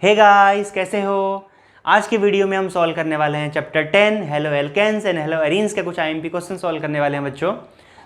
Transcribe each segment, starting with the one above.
Hey guys, कैसे हो। आज की वीडियो में हम सॉल्व करने वाले हैं chapter 10 halo alkanes and halo arenes के कुछ आईएमपी क्वेश्चन सॉल्व करने वाले हैं बच्चों।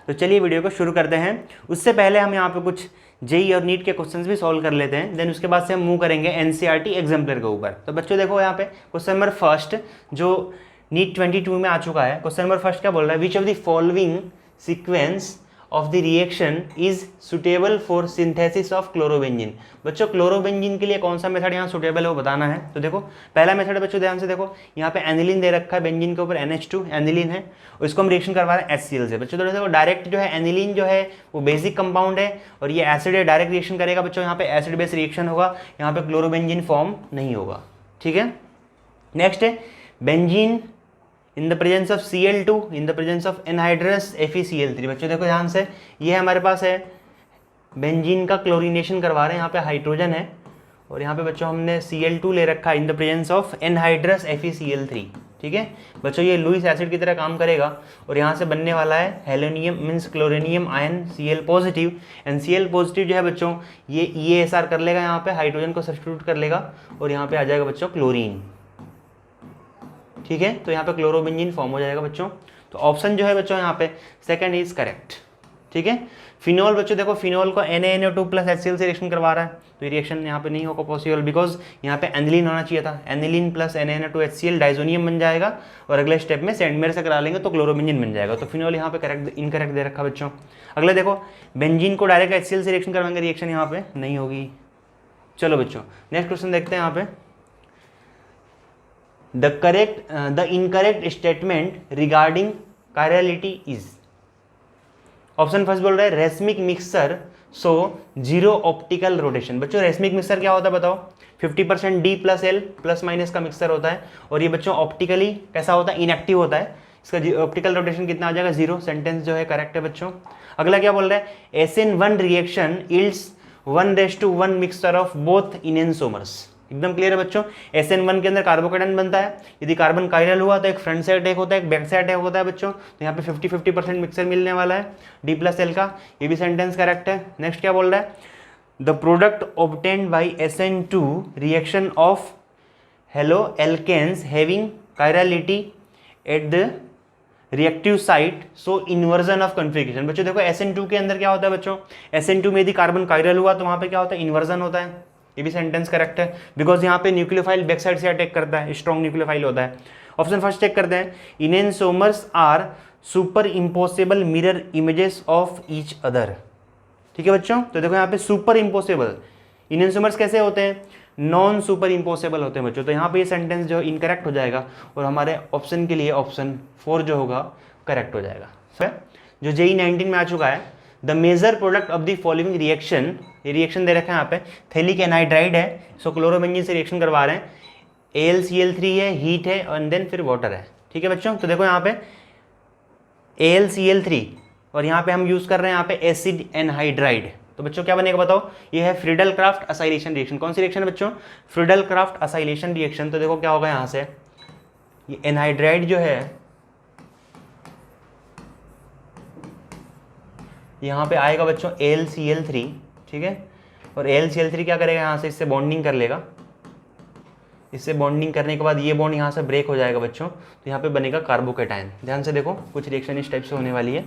तो चलिए वीडियो को शुरू करते हैं। उससे पहले हम यहाँ पे कुछ जेई और नीट के क्वेश्चंस भी सॉल्व कर लेते हैं, देन उसके बाद से हम मूव करेंगे एनसीईआरटी एग्जाम्पलर के ऊपर। तो बच्चों देखो यहाँ पे क्वेश्चन नंबर फर्स्ट जो नीट 22 में आ चुका है। क्वेश्चन नंबर फर्स्ट क्या बोल रहा है, which of the following sequence of the reaction is suitable for synthesis of chlorobenzene. बच्चों क्लोरोबेंजीन के लिए कौन सा मेथड यहाँ सुटेबल है वो बताना है। तो देखो पहला मेथड बच्चों ध्यान से देखो, यहाँ पे एनिलीन दे रखा है, बेंजीन के ऊपर NH2 एनिलीन है और इसको हम रिएक्शन करवा रहे हैं HCl से। बच्चों तो देखो डायरेक्ट जो है एनिलीन जो है वो बेसिक कंपाउंड है और ये एसिड है, डायरेक्ट रिएक्शन करेगा बच्चों, यहाँ पे एसिड बेस रिएक्शन होगा, यहाँ पे क्लोरोबेंजीन फॉर्म नहीं होगा। ठीक है, नेक्स्ट है benzene in the presence of Cl2 in the presence of anhydrous FeCl3। बच्चों देखो ध्यान से, ये हमारे पास है बेंजीन का क्लोरीनेशन करवा रहे हैं, यहाँ पे हाइड्रोजन है और यहाँ पे बच्चों हमने Cl2 ले रखा है इन the presence of anhydrous FeCl3। ठीक है बच्चों, ये लुईस एसिड की तरह काम करेगा और यहाँ से बनने वाला है halonium means chloronium ion Cl positive and Cl positive जो है बच्चों ये EASR कर लेगा, यहाँ पे हाइड्रोजन को सब्स्टिट्यूट कर लेगा और यहाँ पे आ जाएगा बच्चों क्लोरीन। ठीक है, तो यहाँ पे क्लोरोबेंजीन फॉर्म हो जाएगा बच्चों। तो ऑप्शन जो है बच्चों यहाँ पे सेकंड इज करेक्ट। ठीक है, फिनोल बच्चों देखो फिनोल को NaNO2 प्लस HCl से रिएक्शन करवा रहा है, तो ये रिएक्शन यहाँ पे नहीं होगा पॉसिबल बिकॉज यहाँ पे एनिलीन होना चाहिए था। Aniline plus NaNO2 HCl diazonium बन जाएगा और अगले स्टेप में सेंटमेयर से करा लेंगे तो क्लोरोबेंजीन बन जाएगा। तो फिनोल यहाँ पे करेक्ट इनकरेक्ट दे रखा बच्चों। अगले देखो बेंजीन को डायरेक्ट HCl से रिएक्शन करवाएंगे, रिएक्शन यहाँ पे नहीं होगी। चलो बच्चों नेक्स्ट क्वेश्चन देखते हैं। यहाँ पे the incorrect statement regarding chirality is। Option first बोल रहा है racemic mixer so zero optical rotation. बच्चों रेसमिक मिक्सर क्या होता है बताओ, 50% D plus L plus minus का मिक्सर होता है और ये बच्चों ऑप्टिकली कैसा होता है, इनएक्टिव होता है। इसका ऑप्टिकल रोटेशन कितना आ जाएगा, 0। सेंटेंस जो है करेक्ट है बच्चों। अगला क्या बोल रहा है, SN1 reaction yields 1:1 mixture of both enantiomers. एकदम क्लियर है बच्चों, SN1 के अंदर कार्बोकेटाइन बनता है, यदि कार्बन कायरल हुआ तो एक फ्रंट से अटैक होता है एक बैक से अटैक होता है बच्चों। तो यहाँ पे 50-50% मिक्सर मिलने वाला है D प्लस L का, ये भी सेंटेंस करेक्ट है। नेक्स्ट क्या बोल रहा है, the product obtained by SN2 reaction of halo alkanes having chirality at the reactive site so inversion of configuration. बच्चों देखो SN2 के अंदर क्या होता है बच्चों, SN2 में यदि कार्बन कायरल हुआ तो वहाँ पे क्या होता है, इन्वर्जन होता है। ये भी सेंटेंस करेक्ट है बिकॉज यहाँ पे न्यूक्लियोफाइल बैक साइड से अटैक करता है, स्ट्रॉन्ग न्यूक्लियोफाइल होता है। ऑप्शन फर्स्ट चेक करते हैं, enantiomers are superimposable mirror images of each other. ठीक है बच्चों, तो देखो यहाँ पे सुपर इम्पोसिबल इनेंसोमर्स कैसे होते हैं, नॉन सुपर इम्पोसिबल होते हैं बच्चों। तो यहाँ पे ये सेंटेंस जो इनकरेक्ट हो जाएगा और हमारे ऑप्शन के लिए ऑप्शन 4 जो होगा करेक्ट हो जाएगा। जो JEE 19 में आ चुका है, the major product of the following reaction, ये रिएक्शन दे रखा है यहाँ पे, थैलिक एनहाइड्राइड है, सो क्लोरोबेंजीन से रिएक्शन करवा रहे हैं, AlCl3 है, हीट है और देन फिर वाटर है। ठीक है बच्चों, तो देखो यहाँ पे AlCl3 और यहाँ पे हम यूज कर रहे हैं यहाँ पे एसिड एनहाइड्राइड। तो बच्चों क्या बनेगा बताओ, ये है फ्रीडल क्राफ्ट असाइलेशन रिएक्शन। कौन सी रिएक्शन है बच्चों, फ्रीडल क्राफ्ट असाइलेशन रिएक्शन। तो देखो क्या होगा, यहाँ से ये एनहाइड्राइड जो है यहाँ पे आएगा बच्चों AlCl3। ठीक है, और AlCl3 क्या करेगा, यहाँ से इससे बॉन्डिंग कर लेगा, इससे बॉन्डिंग करने के बाद ये बॉन्ड यहाँ से ब्रेक हो जाएगा बच्चों, तो यहाँ पे बनेगा कार्बोकेटाइन। ध्यान से देखो कुछ रिएक्शन इस टाइप से होने वाली है।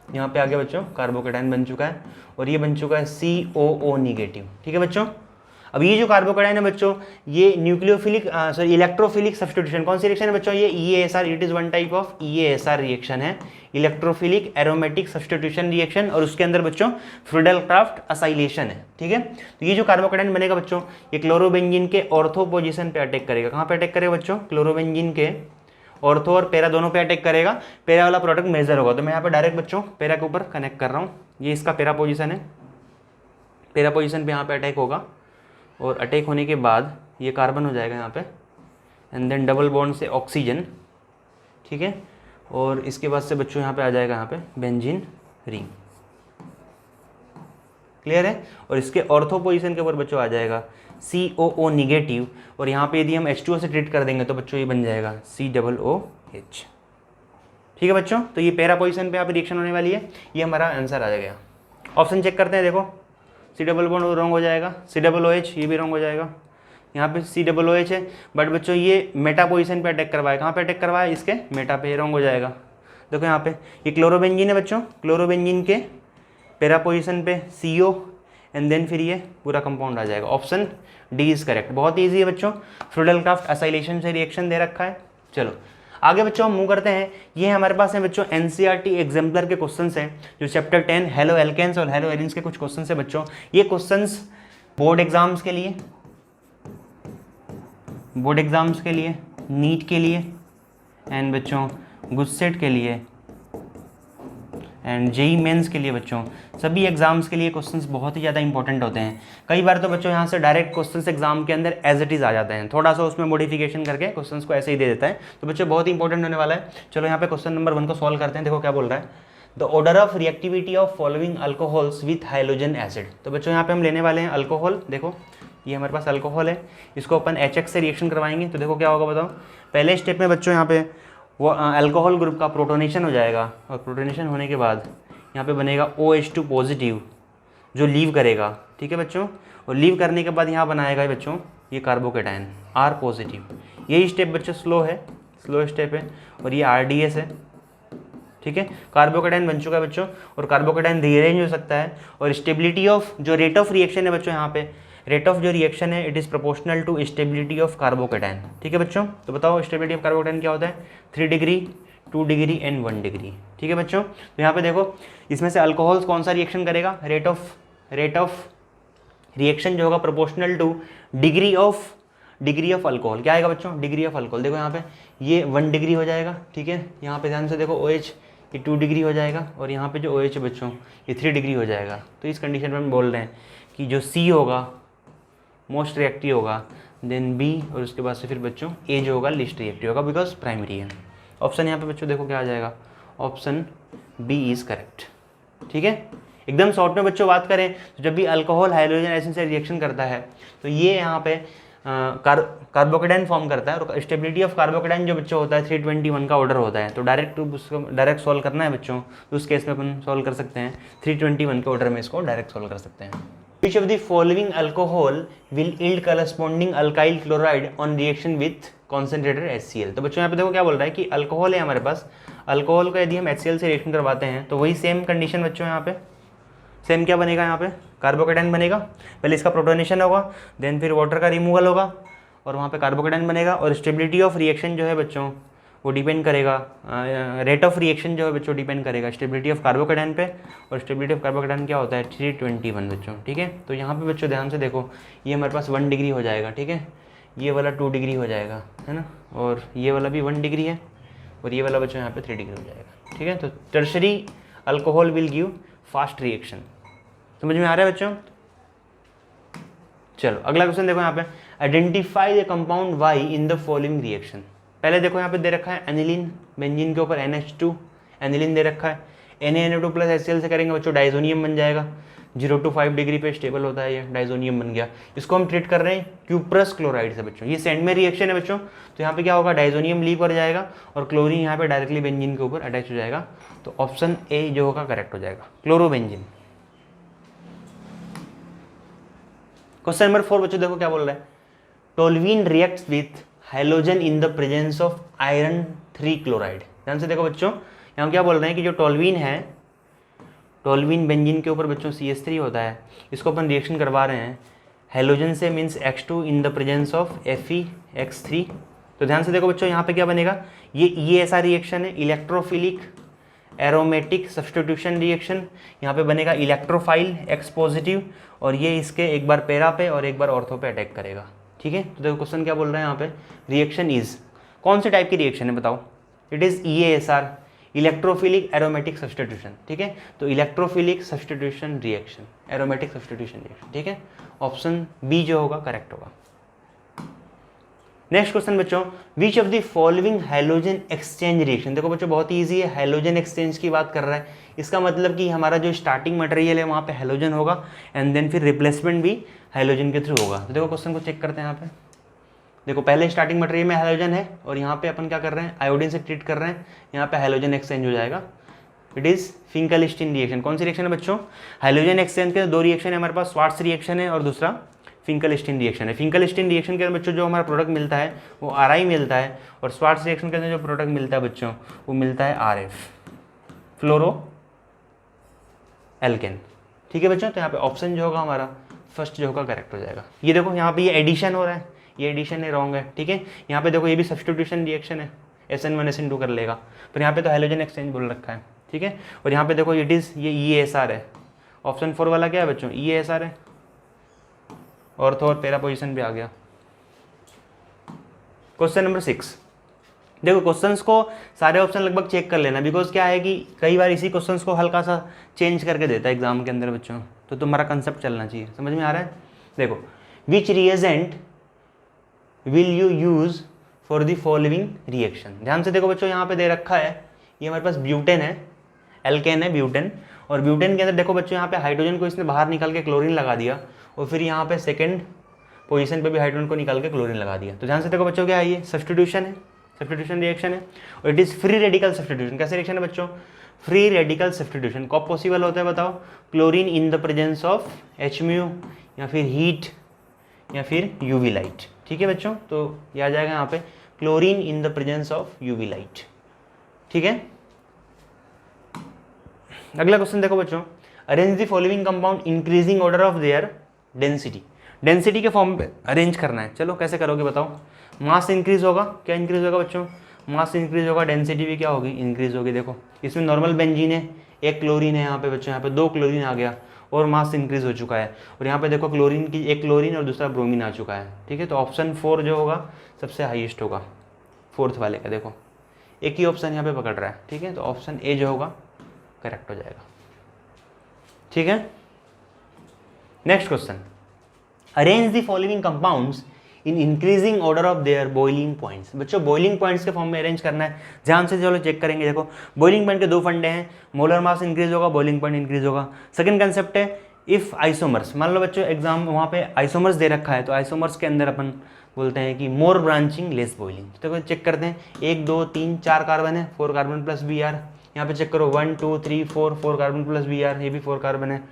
यहाँ पे आगे बच्चों कार्बोकेटाइन बन चुका है और ये बन चुका है COO निगेटिव। ठीक है बच्चों, अब ये जो कार्बोकेटाइन है बच्चों ये न्यूक्लियोफिलिक सॉरी इलेक्ट्रोफिलिक सब्स्टिट्यूशन, कौन सी रिएक्शन है बच्चों, ये EASR, it is one type of EASR reaction है, इलेक्ट्रोफिलिक एरोमेटिक सब्स्टिट्यूशन रिएक्शन, और उसके अंदर बच्चों फ्रीडल क्राफ्ट असाइलेशन है। ठीक है, तो ये जो कार्बोकेटाइन बनेगा बच्चों ये क्लोरोबेंजीन के ऑर्थो पोजीशन पे अटैक करेगा। कहाँ पे अटैक करेगा बच्चों, क्लोरोबेंजीन के ऑर्थो और पैरा दोनों पे अटैक करेगा। पैरा वाला प्रोडक्ट मेजर होगा, तो मैं यहाँ पे डायरेक्ट बच्चों पैरा के ऊपर कनेक्ट कर रहा हूँ, ये इसका पैरा पोजीशन है, पैरा पोजीशन पे यहाँ पे अटैक होगा और अटैक होने के बाद ये कार्बन हो जाएगा यहाँ पे एंड देन डबल बॉन्ड से ऑक्सीजन। ठीक है, और इसके बाद से बच्चों यहाँ पे आ जाएगा यहाँ पे बेंजीन रिंग। क्लियर है, और इसके ऑर्थो पोजीशन के ऊपर बच्चों आ जाएगा COO निगेटिव और यहाँ पे यदि हम H2O से ट्रीट कर देंगे तो बच्चों ये बन जाएगा COOH। ठीक है बच्चों, तो ये पैरा पोजीशन पे यहाँ पे रिएक्शन होने वाली है, ये हमारा आंसर आ जाएगा। ऑप्शन चेक करते हैं, देखो सी डबल बॉन्ड रॉन्ग हो जाएगा, सी डबल ओ एच ये भी रॉन्ग हो जाएगा, यहाँ पे सी डबल ओ एच है बट बच्चों ये मेटा पोजीशन पे अटैक करवाए, कहाँ पे अटैक करवाए, इसके मेटा पे, रॉन्ग हो जाएगा। देखो यहाँ पे ये क्लोरोबेंजीन है बच्चों, क्लोरोबेंजीन के पैरा पोजीशन पे CO एंड देन फिर ये पूरा कंपाउंड आ जाएगा। Option D is correct. बहुत ईजी है बच्चों, फ्रूडेलक्राफ्ट एसाइलेशन से रिएक्शन दे रखा है। चलो आगे बच्चों हम मूव करते हैं। ये हमारे पास है बच्चों NCERT एग्जाम्पलर के क्वेश्चंस हैं, जो चैप्टर 10 हेलो एल्केन्स और हेलो एरिन्स के कुछ क्वेश्चंस हैं बच्चों। ये क्वेश्चंस बोर्ड एग्जाम्स के लिए, नीट के लिए एंड बच्चों गुस्सेट के लिए एंड जेई मेंस के लिए बच्चों, सभी एग्जाम्स के लिए क्वेश्चंस बहुत ही ज़्यादा इंपॉर्टेंट होते हैं। कई बार तो बच्चों यहाँ से डायरेक्ट क्वेश्चंस एग्जाम के अंदर एज इट इज़ आ जाते हैं, थोड़ा सा उसमें मॉडिफिकेशन करके क्वेश्चंस को ऐसे ही दे देता है, तो बच्चों बहुत ही इंपॉर्टेंट होने वाला है। चलो यहाँ पे क्वेश्चन नंबर 1 को सॉल्व करते हैं। देखो क्या बोल रहा है, the order of reactivity of following alcohols with hydrogen acid. तो बच्चों यहाँ पे हम लेने वाले हैं अल्कोहल। देखो ये हमारे पास अल्कोहल है, इसको अपन HX से रिएक्शन करवाएंगे। तो देखो क्या होगा बताओ, पहले स्टेप में बच्चों यहाँ पे वो अल्कोहल ग्रुप का प्रोटोनेशन हो जाएगा, और प्रोटोनेशन होने के बाद यहाँ पे बनेगा OH2 पॉजिटिव जो लीव करेगा, ठीक है बच्चों, और लीव करने के बाद यहाँ बनाएगा बच्चों ये कार्बोकेटाइन R पॉजिटिव। यही स्टेप बच्चों स्लो है, स्लो स्टेप है, और ये RDS है, ठीक है। कार्बोकेटाइन बन चुका है बच्चों, और कार्बोकेटाइन रीअरेंज हो सकता है, और स्टेबिलिटी ऑफ जो रेट ऑफ रिएक्शन है बच्चों, यहाँ पे रेट ऑफ जो रिएक्शन है it is proportional to stability of carbocation, ठीक है बच्चों। तो बताओ स्टेबिलिटी ऑफ कार्बोकेटाइन क्या होता है, 3 डिग्री, 2 डिग्री एंड 1 डिग्री, ठीक है बच्चों। तो यहाँ पे देखो इसमें से अल्कोहल्स कौन सा रिएक्शन करेगा, रेट ऑफ रिएक्शन जो होगा proportional two degree of alcohol, क्या आएगा बच्चों, डिग्री ऑफ अल्कोहल। देखो यहाँ पे ये 1 डिग्री हो जाएगा, ठीक है। यहाँ पे ध्यान से देखो OH ये 2 डिग्री हो जाएगा, और यहाँ पे जो OH है बच्चों ये 3 डिग्री हो जाएगा। तो इस कंडीशन में हम बोल रहे हैं कि जो C होगा मोस्ट रिएक्टिव होगा, देन B, और उसके बाद से फिर बच्चों A जो होगा लिस्ट रिएक्टिव होगा, बिकॉज प्राइमरी है। ऑप्शन यहाँ पे बच्चों देखो क्या आ जाएगा, ऑप्शन B इज करेक्ट, ठीक है। एकदम शॉर्ट में बच्चों बात करें तो जब भी अल्कोहल हाइड्रोजन एसिड से रिएक्शन करता है तो ये यहाँ पे कार्बोकेटाइन फॉर्म करता है, और स्टेबिलिटी ऑफ कार्बोकेटाइन जो बच्चों होता है 321 का ऑर्डर होता है। तो डायरेक्ट सॉल्व करना है बच्चों, तो उस केस में अपन सॉल्व कर सकते हैं 321 के ऑर्डर में, इसको डायरेक्ट सॉल्व कर सकते हैं। Which of the following alcohol will yield corresponding alkyl chloride on reaction with concentrated HCl। तो बच्चों यहाँ पे देखो क्या बोल रहा है कि अल्कोहल है हमारे पास, अल्कोहल को यदि हम HCl से रिएक्शन करवाते हैं तो वही सेम कंडीशन बच्चों यहाँ पे सेम क्या बनेगा, यहाँ पे कार्बोकेटाइन बनेगा। पहले इसका प्रोटोनेशन होगा, देन फिर वाटर का रिमूवल होगा, और वहाँ पे कार्बोकेटाइन बनेगा। और स्टेबिलिटी ऑफ रिएक्शन जो है बच्चों वो डिपेंड करेगा, रेट ऑफ रिएक्शन जो है बच्चों डिपेंड करेगा स्टेबिलिटी ऑफ कार्बोकेटाइन पे, और स्टेबिलिटी ऑफ कार्बोकेटाइन क्या होता है 321 बच्चों, ठीक है। तो यहाँ पे बच्चों ध्यान से देखो ये हमारे पास 1 डिग्री हो जाएगा, ठीक है, ये वाला 2 डिग्री हो जाएगा, है ना, और ये वाला भी 1 डिग्री है, और ये वाला बच्चों यहाँ पे 3 डिग्री हो जाएगा, ठीक है। तो tertiary alcohol will give fast reaction, समझ में आ रहा है बच्चों। चलो अगला क्वेश्चन देखो यहाँ पे, identify the compound Y in the following reaction. पहले देखो यहाँ पे दे रखा है एनिलीन, बेंजीन के ऊपर NH2 एनिलीन दे रखा है, Na2 प्लस HCl से करेंगे बच्चों डाइजोनियम बन जाएगा, 0 to 5 डिग्री पे स्टेबल होता है, ये डाइजोनियम बन गया। इसको हम ट्रीट कर रहे हैं क्यूप्रस क्लोराइड से बच्चों, ये सेंड में रिएक्शन है बच्चों। तो यहाँ पे क्या होगा, डाइजोनियम लीव कर जाएगा, और क्लोरीन यहाँ पे डायरेक्टली बेंजीन के ऊपर अटैच हो जाएगा। तो ऑप्शन A जो होगा करेक्ट हो जाएगा, क्लोरोबेंजीन। क्वेश्चन नंबर 4 बच्चों देखो क्या बोल रहा है, toluene reacts with hydrogen in the presence of iron 3 chloride. ध्यान से देखो बच्चों यहाँ क्या बोल रहे हैं कि जो टोल्यूइन है, टोल्यूइन बेंजीन के ऊपर बच्चों CH3 होता है, इसको अपन रिएक्शन करवा रहे हैं हाइड्रोजन से, means X2 in the presence of FeX3। तो ध्यान से देखो बच्चों यहाँ पे क्या बनेगा, ये ऐसा रिएक्शन है इलेक्ट्रोफिलिक एरोमेटिक सब्स्टिट्यूशन रिएक्शन। यहाँ पे बनेगा इलेक्ट्रोफाइल X पॉजिटिव, और ये इसके एक बार पैरा पे और एक बार ऑर्थो पे अटैक करेगा, ठीक है। तो देखो क्वेश्चन क्या बोल रहा है यहाँ पे, रिएक्शन इज, कौन से टाइप की रिएक्शन है बताओ, it is EASR electrophilic aromatic substitution, ठीक है। तो electrophilic substitution reaction, aromatic substitution reaction, ठीक है। ऑप्शन B जो होगा करेक्ट होगा। नेक्स्ट क्वेश्चन बच्चों, विच of the following hydrogen exchange reaction. देखो बच्चों बहुत ही ईजी है, हाइड्रोजन एक्सचेंज की बात कर रहा है, इसका मतलब कि हमारा जो स्टार्टिंग मटेरियल है वहाँ पे हाइड्रोजन होगा, एंड देन फिर रिप्लेसमेंट भी हाइड्रोजन के थ्रू होगा। तो देखो क्वेश्चन को चेक करते हैं यहाँ पे, देखो पहले स्टार्टिंग मटेरियल में हाइड्रोजन है, और यहाँ पे अपन क्या कर रहे हैं आयोडीन से ट्रीट कर रहे हैं, यहाँ पे हाइड्रोजन एक्सचेंज हो जाएगा। It is Finkelstein reaction. कौन सी रिएक्शन है बच्चों? हाइड्रोजन एक्सचेंज के दो रिएक्शन है हमारे पास, श्वार्ट्ज रिएक्शन है और दूसरा फिंकलस्टीन रिएक्शन है। फिंकलस्टीन रिएक्शन के अंदर बच्चों जो हमारा प्रोडक्ट मिलता है वो RI मिलता है, और श्वार्ट्ज रिएक्शन के अंदर जो प्रोडक्ट मिलता है बच्चों वो मिलता है RF, फ्लोरो एल्केन। ठीक है बच्चों, तो यहाँ पे ऑप्शन जो होगा हमारा फर्स्ट जो होगा करेक्ट हो जाएगा। ये देखो यहाँ पे ये एडिशन हो रहा है, ये एडिशन है रॉन्ग है। ठीक है, यहाँ पे देखो ये भी सब्स्टिट्यूशन रिएक्शन है, SN1 SN2 कर लेगा, पर यहाँ पे तो हाइड्रोजन एक्सचेंज बोल रखा है। ठीक है, और यहाँ पे देखो इट इज ये EASR है। ऑप्शन 4 वाला क्या है बच्चों? EASR है। ऑर्थो और पैरा पोजीशन पे आ गया। क्वेश्चन नंबर 6, देखो क्वेश्चंस को सारे ऑप्शन लगभग चेक कर लेना, बिकॉज क्या है कि कई बार इसी क्वेश्चंस को हल्का सा चेंज करके देता है एग्जाम के अंदर बच्चों, तो तुम्हारा कंसेप्ट चलना चाहिए। समझ में आ रहा है? देखो, which reagent will you use for the following reaction. ध्यान से देखो बच्चों, यहाँ पे दे रखा है, ये हमारे पास ब्यूटेन है, एल्केन है ब्यूटेन, और ब्यूटेन के अंदर देखो बच्चों यहाँ पे हाइड्रोजन को इसने बाहर निकाल के क्लोरीन लगा दिया, और फिर यहाँ पे सेकेंड पोजीशन पे भी हाइड्रोजन को निकाल के क्लोरीन लगा दिया। तो ध्यान से देखो बच्चों, क्या है ये? सब्स्टिट्यूशन है, सब्स्टिट्यूशन रिएक्शन है, और it is free radical substitution. कैसे रिएक्शन है बच्चों? Free radical substitution. कब पॉसिबल होता है बताओ? Chlorine in the presence of HMU, या फिर हीट, या फिर UV लाइट। ठीक है बच्चों, तो ये आ जाएगा यहाँ पे chlorine in the presence of UV light. ठीक है, अगला क्वेश्चन देखो बच्चों, arrange the following compound increasing order of their density. Density के फॉर्म पे अरेंज करना है। चलो कैसे करोगे बताओ? मास इंक्रीज होगा, क्या इंक्रीज होगा बच्चों? मास इंक्रीज होगा, डेंसिटी भी क्या होगी? इंक्रीज होगी। देखो इसमें नॉर्मल बेंजीन है, एक क्लोरीन है यहाँ पे बच्चों, यहाँ पे 2 क्लोरीन आ गया और मास इंक्रीज हो चुका है, और यहाँ पे देखो क्लोरीन की एक क्लोरीन और दूसरा ब्रोमीन आ चुका है। ठीक है, तो ऑप्शन 4 जो होगा सबसे हाईएस्ट होगा, 4th वाले का। देखो एक ही ऑप्शन यहाँ पे पकड़ रहा है। ठीक है, तो ऑप्शन A जो होगा करेक्ट हो जाएगा। ठीक है, next question, arrange the following compounds in increasing order of their boiling points. बच्चों बॉइलिंग पॉइंट्स के फॉर्म में अरेंज करना है। ध्यान से चलो चेक करेंगे। देखो बॉइलिंग पॉइंट के 2 फंडे हैं, मोलर मास इंक्रीज होगा, बॉइलिंग पॉइंट इंक्रीज होगा। सेकंड कंसेप्ट है इफ आइसोमर्स, मान लो बच्चों एग्जाम वहाँ पे आइसोमर्स दे रखा है, तो आइसोमर्स के अंदर अपन बोलते हैं कि मोर ब्रांचिंग लेस बॉइलिंग। तो चेक करते हैं, 1 2 3 4 कार्बन है, 4 कार्बन प्लस Br। यहाँ पे चेक करो 1 2 3 4 कार्बन प्लस Br, ये भी 4 कार्बन है,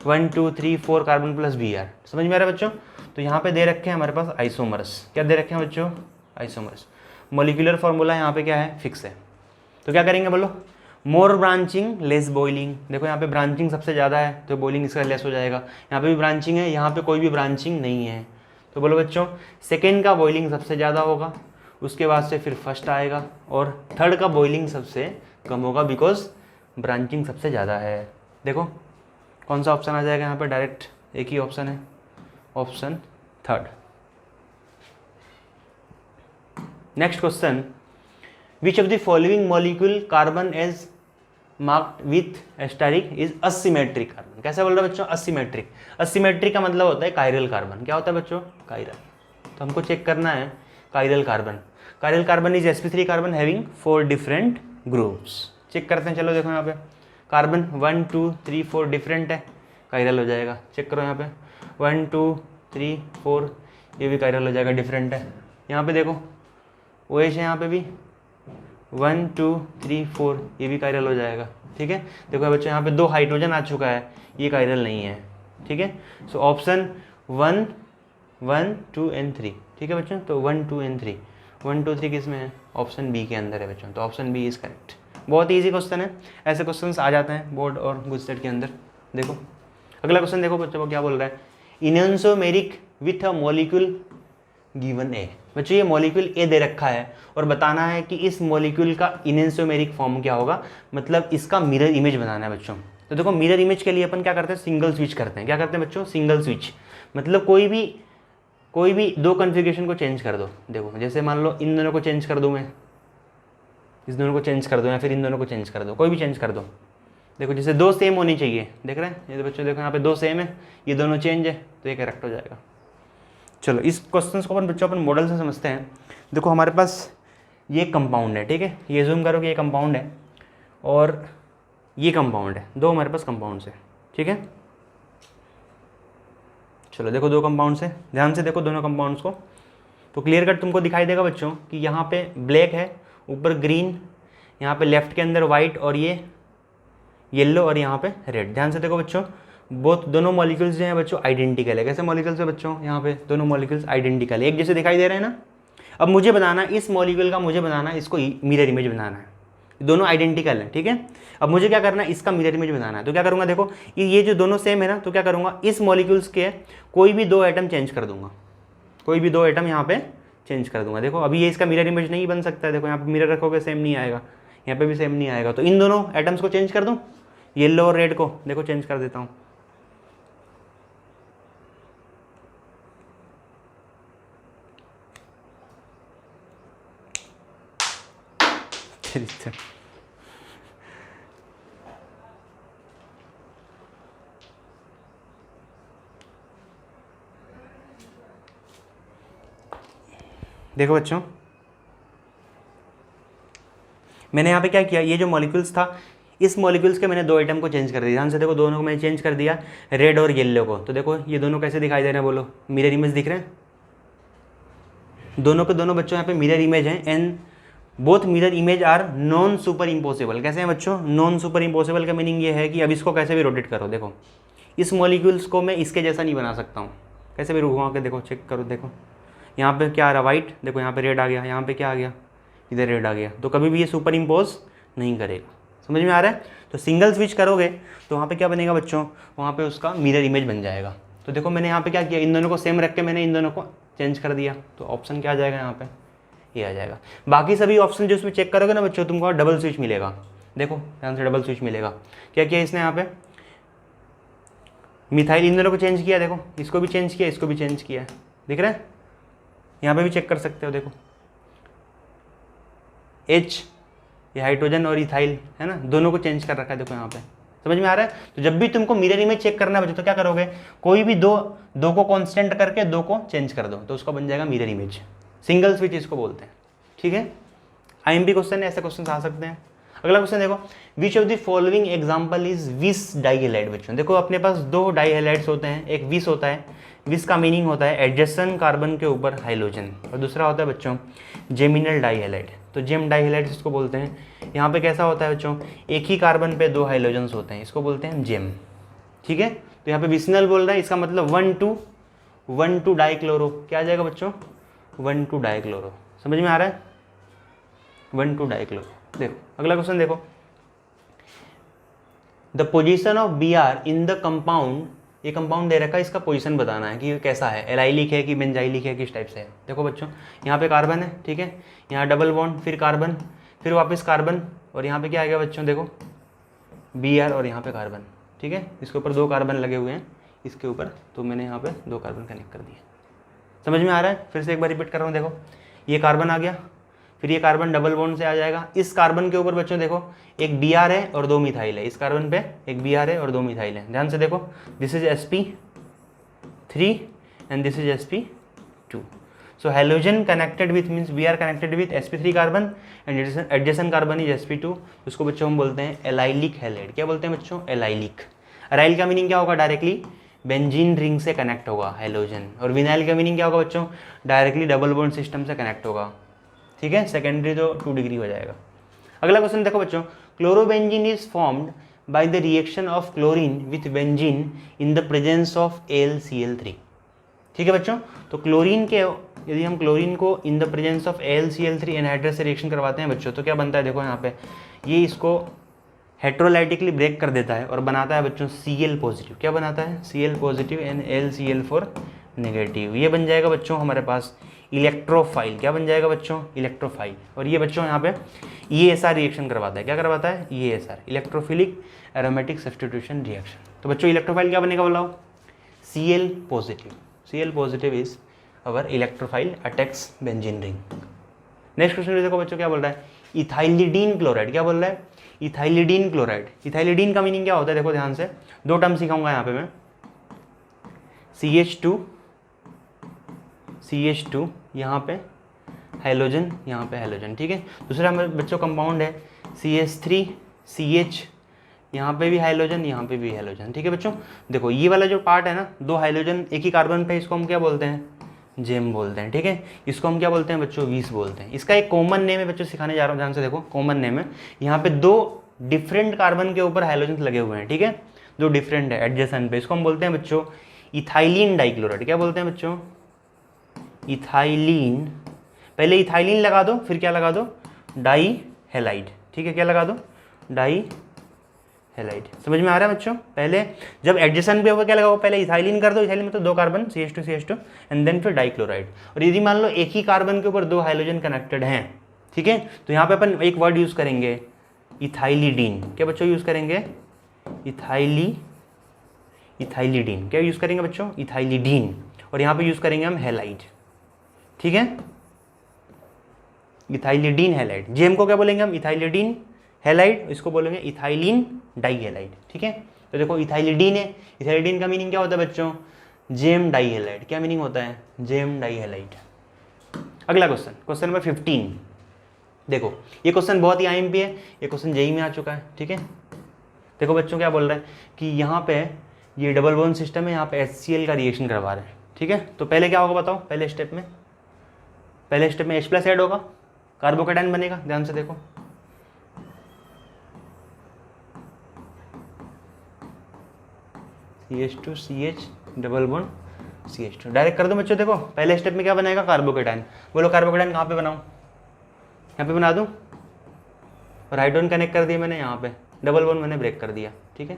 1 2 3 4 कार्बन प्लस Br। समझ में आ रहा है बच्चों? तो यहाँ पे दे रखे हैं हमारे पास आइसोमर्स। क्या दे रखे हैं बच्चों? आइसोमर्स। मोलिकुलर फार्मूला यहाँ पे क्या है? फिक्स है। तो क्या करेंगे बोलो? मोर ब्रांचिंग लेस बॉइलिंग। देखो यहाँ पे ब्रांचिंग सबसे ज़्यादा है तो बॉइलिंग इसका लेस हो जाएगा। यहाँ पे भी ब्रांचिंग है, यहाँ पे कोई भी ब्रांचिंग नहीं है, तो बोलो बच्चों सेकेंड का बॉइलिंग सबसे ज़्यादा होगा, उसके बाद से फिर फर्स्ट आएगा, और थर्ड का बॉइलिंग सबसे कम होगा, बिकॉज ब्रांचिंग सबसे ज़्यादा है। देखो कौन सा ऑप्शन आ जाएगा यहाँ पे? डायरेक्ट एक ही ऑप्शन है, option 3rd। Next question, which of the following molecule carbon as marked with asterisk is asymmetric carbon. कैसे बोल रहे हैं बच्चों? असिमेट्रिक। असिमेट्रिक का मतलब होता है कायरल कार्बन। क्या होता है बच्चों? कायरल। तो हमको चेक करना है chiral carbon. Chiral carbon is sp3 carbon having 4 different groups. Check करते हैं, चलो देखो यहाँ पे कार्बन 1 2 3 4 डिफरेंट है, कायरल हो जाएगा। चेक करो यहाँ पे 1 2 3 4, ये भी कायरल हो जाएगा, डिफरेंट है। यहाँ पे देखो OH है, यहाँ पे भी 1 2 3 4, ये भी कायरल हो जाएगा। ठीक है, देखो बच्चों यहाँ पे 2 हाइड्रोजन आ चुका है, ये कायरल नहीं है। ठीक है, सो ऑप्शन 1 1 2 एंड 3। ठीक है बच्चों, तो 1 2 एंड 3, 1 2 3 किस में है? ऑप्शन B के अंदर है बच्चों, तो ऑप्शन B इज करेक्ट। बहुत ईजी क्वेश्चन है, ऐसे क्वेश्चंस आ जाते हैं बोर्ड और गुजसेट के अंदर। देखो अगला क्वेश्चन देखो बच्चों को क्या बोल रहा है, इनोसोमेरिक विथ अ मॉलिक्यूल गिवन ए। बच्चों ये मॉलिक्यूल ए दे रखा है और बताना है कि इस मॉलिक्यूल का इनोसोमेरिक फॉर्म क्या होगा, मतलब इसका मिरर इमेज बनाना है बच्चों। तो देखो मिरर इमेज के लिए अपन क्या करते हैं? सिंगल स्विच करते हैं। क्या करते हैं बच्चों? Single switch. मतलब कोई भी 2 कॉन्फ़िगरेशन को चेंज कर दो। देखो जैसे मान लो इन दोनों को चेंज कर दूँ मैं, इस दोनों को चेंज कर दो, या फिर इन दोनों को चेंज कर दो, कोई भी चेंज कर दो। देखो जैसे 2 सेम होनी चाहिए, देख रहे हैं ये बच्चों, देखो यहाँ पे 2 सेम है, ये दोनों चेंज है, तो ये करेक्ट हो जाएगा। चलो इस क्वेश्चन को अपन बच्चों अपन मॉडल से समझते हैं। देखो हमारे पास ये कंपाउंड है, ठीक है, ये जूम करो कि ये कंपाउंड है और ये कंपाउंड है, 2 हमारे पास कंपाउंड्स है। ठीक है, चलो देखो 2 कंपाउंड्स है, ध्यान से देखो दोनों कंपाउंड्स को, तो क्लियर कट तुमको दिखाई देगा बच्चों कि यहाँ पे ब्लैक है, ऊपर ग्रीन, यहाँ पे लेफ्ट के अंदर वाइट और ये येलो और यहाँ पे रेड। ध्यान से देखो बच्चों, बोथ दोनों मॉलिक्यूल्स जो हैं बच्चों आइडेंटिकल है। कैसे मॉलिक्यूल्स है बच्चों, यहाँ पे दोनों मॉलिक्यूल्स आइडेंटिकल है, एक जैसे दिखाई दे रहे हैं ना। अब मुझे बनाना इस मॉलिक्यूल का, मुझे बनाना इसको मिरर इमेज बनाना है, दोनों आइडेंटिकल है, ठीक है। अब मुझे क्या करना है, इसका मिरर इमेज बनाना है। तो क्या करूँगा, देखो ये जो दोनों सेम है ना, तो क्या करूँगा, इस मॉलिक्यूल्स के कोई भी 2 एटम चेंज कर दूंगा, कोई भी 2 एटम यहाँ पे चेंज कर दूंगा। देखो अभी ये इसका मिरर इमेज नहीं बन सकता है, देखो यहाँ पे मिरर रखोगे सेम नहीं आएगा, यहाँ पे भी सेम नहीं आएगा। तो इन दोनों एटम्स को चेंज कर दूँ, येलो और रेड को, देखो चेंज कर देता हूँ। देखो बच्चों, मैंने यहाँ पे क्या किया, ये जो मॉलिक्यूल्स था, इस मॉलिक्यूल्स के मैंने 2 एटम को चेंज कर दिया। ध्यान से देखो, दोनों को मैंने चेंज कर दिया, रेड और येलो को। तो देखो ये दोनों कैसे दिखाई दे रहे हैं, बोलो, मिरर इमेज दिख रहे हैं, दोनों के दोनों बच्चों यहाँ पे मिरर इमेज हैं। And both mirror image are non super impossible. कैसे हैं बच्चों, नॉन सुपर इम्पॉसिबल का मीनिंग ये है कि अब इसको कैसे भी रोटेट करो, देखो इस मॉलिक्यूल्स को मैं इसके जैसा नहीं बना सकता हूँ, कैसे भी घुमा के देखो, चेक करो, देखो यहाँ पे क्या आ रहा, वाइट, देखो यहाँ पे रेड आ गया, यहाँ पे क्या आ गया, इधर रेड आ गया। तो कभी भी ये सुपर इम्पोज नहीं करेगा, समझ में आ रहा है। तो सिंगल स्विच करोगे तो वहाँ पे क्या बनेगा बच्चों, वहाँ पे उसका मिरर इमेज बन जाएगा। तो देखो मैंने यहाँ पे क्या किया, इन दोनों को सेम रख के मैंने इन दोनों को चेंज कर दिया। तो ऑप्शन क्या आ जाएगा, यहाँ पे ये आ जाएगा। बाकी सभी ऑप्शन जो इसमें चेक करोगे ना बच्चों, तुमको डबल स्विच मिलेगा। देखो ध्यान से, डबल स्विच मिलेगा। क्या किया इसने, यहाँ पे मिथाइल, इन दोनों को चेंज किया, देखो इसको भी चेंज किया, इसको भी चेंज किया, दिख रहा है। यहाँ पे भी चेक कर सकते हो, देखो H, ये हाइड्रोजन और इथाइल है ना, दोनों को चेंज कर रखा है, देखो यहाँ पे, समझ में आ रहा है। तो जब भी तुमको मिरर इमेज चेक करना है बच्चों, तो क्या करोगे, कोई भी दो को कांस्टेंट करके 2 को चेंज कर दो, तो उसका बन जाएगा मिरर इमेज। सिंगल स्विच इसको बोलते हैं, ठीक है। IMP क्वेश्चन है, ऐसे क्वेश्चन आ सकते हैं। अगला क्वेश्चन देखो, विच of the following example is विस डाइहैलाइड। बच्चों देखो अपने पास 2 डाइहैलाइड्स होते हैं, एक विस होता है, विस का मीनिंग होता है एडजेसेंट कार्बन के ऊपर हाइड्रोजन, और दूसरा होता है बच्चों जेमिनल डाइहैलाइड। तो जेम डाइहैलाइड इसको बोलते हैं। यहाँ पे कैसा होता है बच्चों, एक ही कार्बन पे 2 हाइड्रोजन्स होते हैं, इसको बोलते हैं जेम, ठीक है। तो यहाँ पे विसनल बोल रहा है, इसका मतलब 1,2 डाइक्लोरो, क्या आ जाएगा बच्चों, 1,2 डाइक्लोरो, समझ में आ रहा है, 1,2 डाइक्लोरो। देखो अगला क्वेश्चन देखो, the position of Br in the compound, ये कंपाउंड दे रखा है, इसका पोजीशन बताना है कि ये कैसा है, एलाइलिक है कि बेंजाइलिक है, किस टाइप से है। देखो बच्चों यहाँ पे कार्बन है, ठीक है, यहाँ डबल बॉन्ड, फिर कार्बन, फिर वापस कार्बन, और यहाँ पे क्या आएगा बच्चों, देखो Br और यहाँ पे कार्बन, ठीक है। इसके ऊपर 2 कार्बन लगे हुए हैं इसके ऊपर, तो मैंने यहाँ पे 2 कार्बन कनेक्ट कर दिए, समझ में आ रहा है। फिर से एक बार रिपीट कर रहा हूँ, देखो ये कार्बन आ गया, फिर ये कार्बन डबल बॉन्ड से आ जाएगा, इस कार्बन के ऊपर बच्चों देखो एक Br है और 2 मिथाइल है, इस कार्बन पे एक Br है और 2 मिथाइल है। ध्यान से देखो, this is sp3 and this is sp2। So halogen connected with means Br connected with sp3 carbon and adjacent carbon is sp2। उसको बच्चों हम बोलते हैं एलाइलिक हैलाइड। क्या बोलते हैं बच्चों, एलाइलिक। अराइल का मीनिंग क्या होगा, डायरेक्टली बेंजीन रिंग से कनेक्ट होगा हैलोजन, और विनाइल का मीनिंग क्या होगा बच्चों, डायरेक्टली डबल बॉन्ड सिस्टम से कनेक्ट होगा, ठीक है। सेकेंडरी तो 2 डिग्री हो जाएगा। अगला क्वेश्चन देखो बच्चों, chlorobenzene is formed by the reaction of chlorine with benzene in the presence of AlCl3, ठीक है बच्चों। तो क्लोरीन के, यदि हम क्लोरीन को इन the presence of AlCl3 anhydrous से रिएक्शन करवाते हैं बच्चों, तो क्या बनता है, देखो यहाँ पे ये इसको हेट्रोलाइटिकली ब्रेक कर देता है और बनाता है बच्चों Cl पॉजिटिव। क्या बनाता है, Cl positive and AlCl4 negative. ये बन जाएगा बच्चों हमारे पास इलेक्ट्रोफाइल। क्या बन जाएगा बच्चों, इलेक्ट्रोफाइल। और ये बच्चों यहाँ पे ESR रिएक्शन करवाता है, क्या करवाता है, ESR, electrophilic aromatic substitution reaction. तो बच्चों इलेक्ट्रोफाइल क्या बनेगा बोलाओ, Cl positive. Cl positive is our electrophile attacks benzene ring. Next question देखो बच्चों क्या बोल रहा है, इथाइलिडीन क्लोराइड। क्या बोल रहा है, इथाइलिडीन क्लोराइड। इथाइलिडीन का मीनिंग क्या होता है, देखो ध्यान से, 2 टर्म सिखाऊंगा यहाँ पे मैं, CH2 यहाँ पे हाइड्रोजन, यहाँ पे हाइड्रोजन, ठीक है। दूसरा हमारे बच्चों कंपाउंड है CH3CH, यहाँ पे भी हाइड्रोजन, यहाँ पे भी हाइड्रोजन, ठीक है बच्चों। देखो ये वाला जो पार्ट है ना, 2 हाइड्रोजन एक ही कार्बन पे, इसको हम क्या बोलते हैं, जेम बोलते हैं, ठीक है। इसको हम क्या बोलते हैं बच्चों, विस बोलते हैं। इसका एक कॉमन नेम है बच्चों, सिखाने जा रहा हूँ, ध्यान से देखो, कॉमन नेम है। यहाँ पे 2 डिफरेंट कार्बन के ऊपर हाइड्रोजन लगे हुए हैं, ठीक है, जो डिफरेंट है एडजेसेंट पे, इसको हम बोलते हैं बच्चों इथाइलिन डाइक्लोराइड। क्या बोलते हैं बच्चों? इथाइलिन। पहले इथाइलिन लगा दो, फिर क्या लगा दो? डाई हेलाइड, ठीक है, क्या लगा दो? Die halide. समझ में आ रहा है बच्चों? पहले जब एडजेसेंट पे होगा क्या लगाओ? पहले इथाइलिन कर दो, इथाइलिन में तो 2 कार्बन CH2 एंड देन फिर डाइक्लोराइड। और यदि मान लो एक ही कार्बन के ऊपर 2 हाइड्रोजन कनेक्टेड हैं, ठीक है, तो यहाँ पे अपन एक वर्ड यूज करेंगे इथाइलिडीन। क्या बच्चों यूज करेंगे? इथाइलिडीन। क्या यूज करेंगे बच्चों? इथाइलिडीन। और यहाँ पे यूज करेंगे हम हेलाइड, ठीक है, इथाइलिडीन हेलाइड। जेम को क्या बोलेंगे हम? इथाइलिडीन हेलाइड, इसको बोलेंगे इथाइलिन डाई हेलाइड, ठीक है। तो देखो इथाइलिडीन है, इथाइलिडीन का मीनिंग क्या होता है बच्चों? Gem di halide. क्या मीनिंग होता है? Gem di halide. अगला क्वेश्चन, क्वेश्चन नंबर 15। देखो ये क्वेश्चन बहुत ही IMP है, ये क्वेश्चन जेई में आ चुका है, ठीक है। देखो बच्चों क्या बोल रहे हैं कि यहाँ पे ये डबल बॉन्ड सिस्टम है, यहाँ पे HCl का रिएक्शन करवा रहे हैं, ठीक है। तो पहले क्या होगा बताओ? पहले स्टेप में H+ ऐड होगा, कार्बोकेटाइन बनेगा। ध्यान से देखो, CH2 CH double bond CH2 direct कर दो बच्चों। देखो पहले स्टेप में क्या बनेगा? कार्बोकेटाइन। बोलो कार्बोकेटाइन कहाँ पे बनाऊँ? यहाँ पे बना दूँ। और हाइड्रोजन कनेक्ट कर दिया मैंने यहाँ पे, डबल बॉन्ड मैंने ब्रेक कर दिया, ठीक है,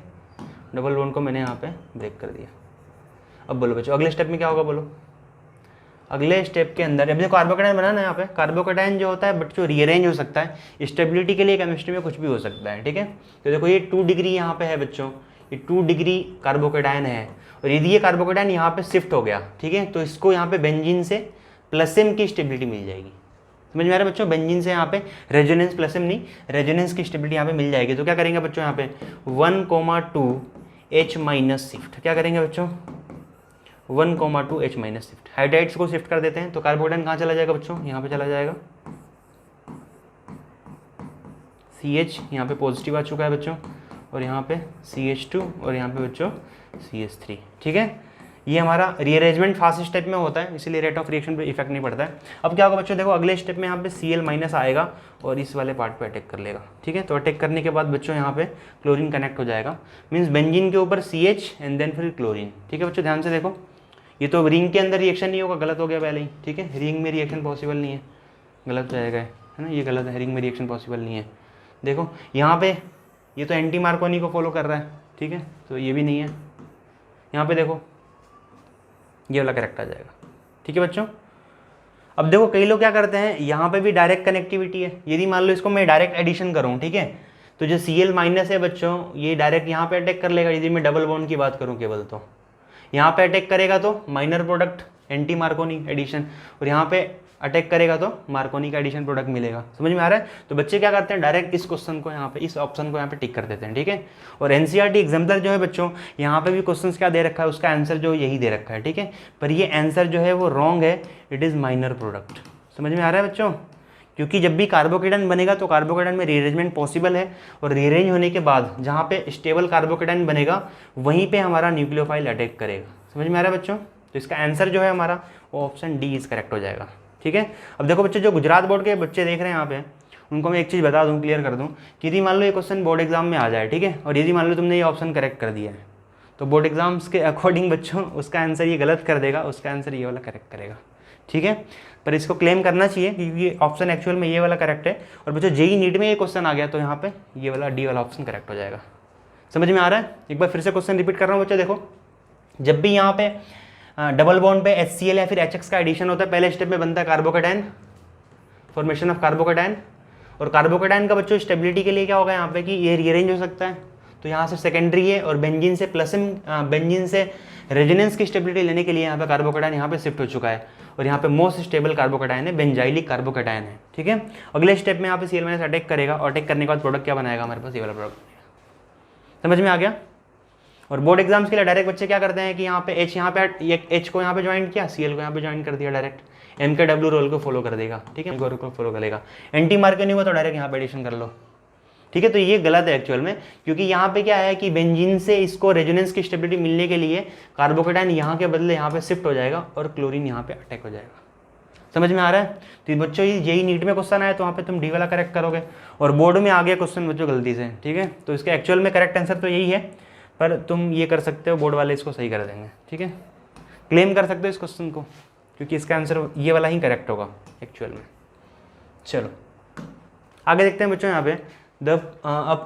डबल बॉन्ड को मैंने यहाँ पे ब्रेक कर दिया। अब बोलो बच्चों अगले स्टेप में क्या होगा? बोलो अगले स्टेप के अंदर अपने कार्बोकेटाइन बनाना है। यहाँ पे कार्बोकेटाइन जो होता है बच्चों रीअरेंज हो सकता है, स्टेबिलिटी के लिए केमिस्ट्री में कुछ भी हो सकता है, ठीक है। तो देखो ये 2 डिग्री यहाँ पे है बच्चों, ये 2 डिग्री कार्बोकेटाइन है। और यदि ये कार्बोकेटाइन यहाँ पे शिफ्ट हो गया, ठीक है, तो इसको यहाँ पे बेंजीन से प्लसम की स्टेबिलिटी मिल जाएगी। समझ में आ रहा है बच्चों? बेंजीन से यहाँ पे रेजोनेंस, प्लसम नहीं, रेजोनेंस की स्टेबिलिटी यहाँ पे मिल जाएगी। तो क्या करेंगे बच्चों? यहाँ पे 1,2 H- शिफ्ट। क्या करेंगे बच्चों? 1,2 H- शिफ्ट। हाइड्राइड्स को शिफ्ट कर देते हैं, तो कार्बोकेटाइन कहाँ चला जाएगा बच्चों? यहाँ पे चला जाएगा। CH यहाँ पे पॉजिटिव आ चुका है बच्चों, और यहाँ पे CH2 और यहाँ पे बच्चों CH3, ठीक है। ये हमारा रीअरेंजमेंट फास्ट स्टेप में होता है, इसीलिए रेट ऑफ रिएक्शन पे इफेक्ट नहीं पड़ता है। अब क्या होगा बच्चों? देखो अगले स्टेप में यहाँ पे Cl- आएगा और इस वाले पार्ट पे अटैक कर लेगा, ठीक है। तो अटैक करने के बाद बच्चों यहाँ पे क्लोरीन कनेक्ट हो जाएगा, मीन्स बेंजीन के ऊपर CH एंड देन फिर क्लोरीन, ठीक है बच्चों। ध्यान से देखो, ये तो रिंग के अंदर रिएक्शन नहीं होगा, गलत हो गया पहले ही, ठीक है। रिंग में रिएक्शन पॉसिबल नहीं है, गलत हो जाएगा, है ना, ये गलत है, रिंग में रिएक्शन पॉसिबल नहीं है। देखो यहाँ पे ये तो एंटी मार्कोनी को फॉलो कर रहा है, ठीक है, तो ये भी नहीं है। यहाँ पे देखो ये वाला करेक्ट आ जाएगा, ठीक है बच्चों। अब देखो कई लोग क्या करते हैं, यहाँ पे भी डायरेक्ट कनेक्टिविटी है। यदि मान लो इसको मैं डायरेक्ट एडिशन करूँ, ठीक है, तो जो Cl- है बच्चों, ये डायरेक्ट यहाँ पे अटैक कर लेगा। यदि मैं डबल बॉन्ड की बात करूँ केवल, तो यहाँ पे अटैक करेगा तो minor product anti Markovnikov addition, और यहाँ पे अटैक करेगा तो मार्कोनी का एडिशन प्रोडक्ट मिलेगा। समझ में आ रहा है? तो बच्चे क्या करते हैं, डायरेक्ट इस क्वेश्चन को यहाँ पे, इस ऑप्शन को यहाँ पे टिक कर देते हैं, ठीक है। और NCERT एग्जाम्पलर जो है बच्चों, यहाँ पे भी क्वेश्चन क्या दे रखा है, उसका आंसर जो यही दे रखा है, ठीक है। पर ये आंसर जो है वो रॉन्ग है, इट इज़ माइनर प्रोडक्ट। समझ में आ रहा है बच्चों? क्योंकि जब भी कार्बोकेटाइन बनेगा तो कार्बोकेटाइन में रीअरेंजमेंट पॉसिबल है, और रीअरेंज होने के बाद जहाँ पे स्टेबल कार्बोकेटाइन बनेगा वहीं पे हमारा न्यूक्लियोफाइल अटैक करेगा। समझ में आ रहा है बच्चों? तो इसका आंसर जो है हमारा वो ऑप्शन डी इज करेक्ट हो जाएगा, ठीक है। अब देखो बच्चों, जो गुजरात बोर्ड के बच्चे देख रहे हैं यहाँ पे, उनको मैं एक चीज़ बता दूँ, क्लियर कर दूँ कि यदि मान लो ये क्वेश्चन बोर्ड एग्जाम में आ जाए, ठीक है, और यदि मान लो तुमने ये ऑप्शन करेक्ट कर दिया है, तो बोर्ड एग्जाम्स के अकॉर्डिंग बच्चों उसका आंसर ये गलत कर देगा, उसका आंसर ये वाला करेक्ट करेगा, ठीक है। पर इसको क्लेम करना चाहिए क्योंकि ये ऑप्शन एक्चुअल में ये वाला करेक्ट है। और बच्चों जेई नीट में ये क्वेश्चन आ गया तो यहाँ पे ये वाला डी वाला ऑप्शन करेक्ट हो जाएगा। समझ में आ रहा है? एक बार फिर से क्वेश्चन रिपीट कर रहा हूँ बच्चों, देखो जब भी यहाँ पे डबल बॉन्ड पे HCl या फिर HX का एडिशन होता है, पहले स्टेप में बनता है कार्बोकेटाइन, फॉर्मेशन ऑफ कार्बोकेटाइन। और कार्बोकेटाइन का बच्चों स्टेबिलिटी के लिए क्या होगा यहाँ पे कि ये रीअरेंज हो सकता है, तो यहाँ से सेकेंडरी है, और बेंजीन से बेंजीन से रेजोनेंस की स्टेबिलिटी लेने के लिए यहाँ पे कार्बोकेटाइन यहाँ पे शिफ्ट हो चुका है, और यहाँ पे मोस्ट स्टेबल कार्बोकेटाइन है, बेंजाइलिक कार्बोकेटाइन है, ठीक है। अगले स्टेप में यहाँ पे Cl- अटैक करेगा, और अटैक करने के बाद प्रोडक्ट क्या बनाएगा हमारे पास, ये वाला प्रोडक्ट बनेगा। समझ में आ गया? और बोर्ड एग्जाम्स के लिए डायरेक्ट बच्चे क्या करते हैं कि यहाँ पे H यहाँ पे H को यहाँ पे ज्वाइन किया, Cl को यहाँ पे ज्वाइन कर दिया, डायरेक्ट MKW रोल को फॉलो कर देगा, ठीक है, को फॉलो करेगा। एंटी मार्कोनी हुआ तो डायरेक्ट यहाँ पे एडिशन कर लो, ठीक है। तो ये गलत है एक्चुअल में, क्योंकि यहाँ पे क्या है कि बेंजीन से इसको रेजोनेंस की स्टेबिलिटी मिलने के लिए कार्बोकेटाइन यहाँ के बदले यहाँ पे शिफ्ट हो जाएगा और क्लोरीन यहाँ पे अटैक हो जाएगा। समझ में आ रहा है? तो बच्चों यही नीट में क्वेश्चन आया तो वहाँ पे तुम डी वाला करेक्ट करोगे, और बोर्ड में आ गया क्वेश्चन बच्चों गलती से, ठीक है। तो इसका एक्चुअल में करेक्ट आंसर तो यही है, पर तुम ये कर सकते हो, बोर्ड वाले इसको सही कर देंगे, ठीक है। क्लेम कर सकते हो इस क्वेश्चन को, क्योंकि इसका आंसर ये वाला ही करेक्ट होगा एक्चुअल में। चलो आगे देखते हैं बच्चों। यहाँ पे the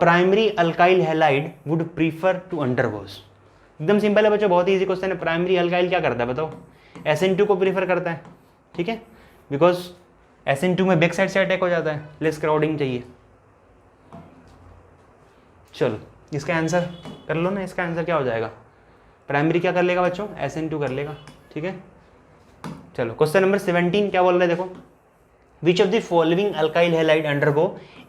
primary alkyl halide would prefer to undergoes. एकदम सिंपल है बच्चों, बहुत ही ईजी क्वेश्चन है। प्राइमरी अल्काइल क्या करता है बताओ? SN2 को प्रीफर करता है, ठीक है, बिकॉज SN2 में बैक साइड से अटैक हो जाता है, लेस क्राउडिंग चाहिए। चलो इसका आंसर कर लो ना, इसका आंसर क्या हो जाएगा? प्राइमरी क्या कर लेगा बच्चों? SN2 कर लेगा, ठीक है। चलो क्वेश्चन नंबर 17 क्या बोल रहे हैं देखो, विच of the following alkyl halide undergo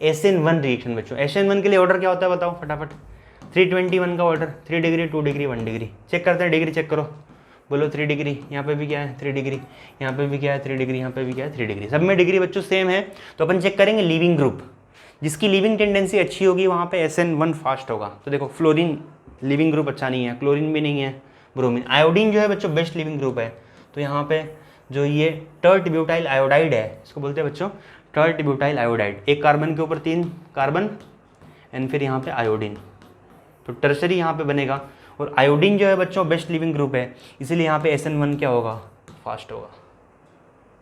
SN1 reaction. बच्चों SN1 के लिए ऑर्डर क्या होता है बताओ फटाफट? 321 का order, 3 degree, 2 degree, 1 degree. Check करते हैं, डिग्री चेक करो, बोलो 3 डिग्री, यहाँ पे भी क्या है 3 डिग्री, यहाँ पे भी क्या है 3 डिग्री, यहाँ पे भी क्या है 3 डिग्री। सब में डिग्री बच्चों सेम है, तो अपन चेक करेंगे लीविंग ग्रुप। जिसकी लीविंग टेंडेंसी अच्छी होगी वहाँ पे SN1 फास्ट होगा। तो देखो फ्लोरीन लीविंग ग्रुप अच्छा नहीं है, क्लोरीन भी नहीं है, ब्रोमीन। आयोडीन जो है बच्चों बेस्ट लीविंग ग्रुप है, तो यहाँ पे जो ये टर्ट ब्यूटाइल आयोडाइड है, इसको बोलते हैं बच्चों टर्ट ब्यूटाइल आयोडाइड। एक कार्बन के ऊपर 3 कार्बन एंड फिर यहाँ पे आयोडीन, तो टर्सरी यहाँ पे बनेगा। और आयोडीन जो है बच्चों बेस्ट लिविंग ग्रुप है, इसीलिए यहाँ पे SN1 क्या होगा? फास्ट होगा,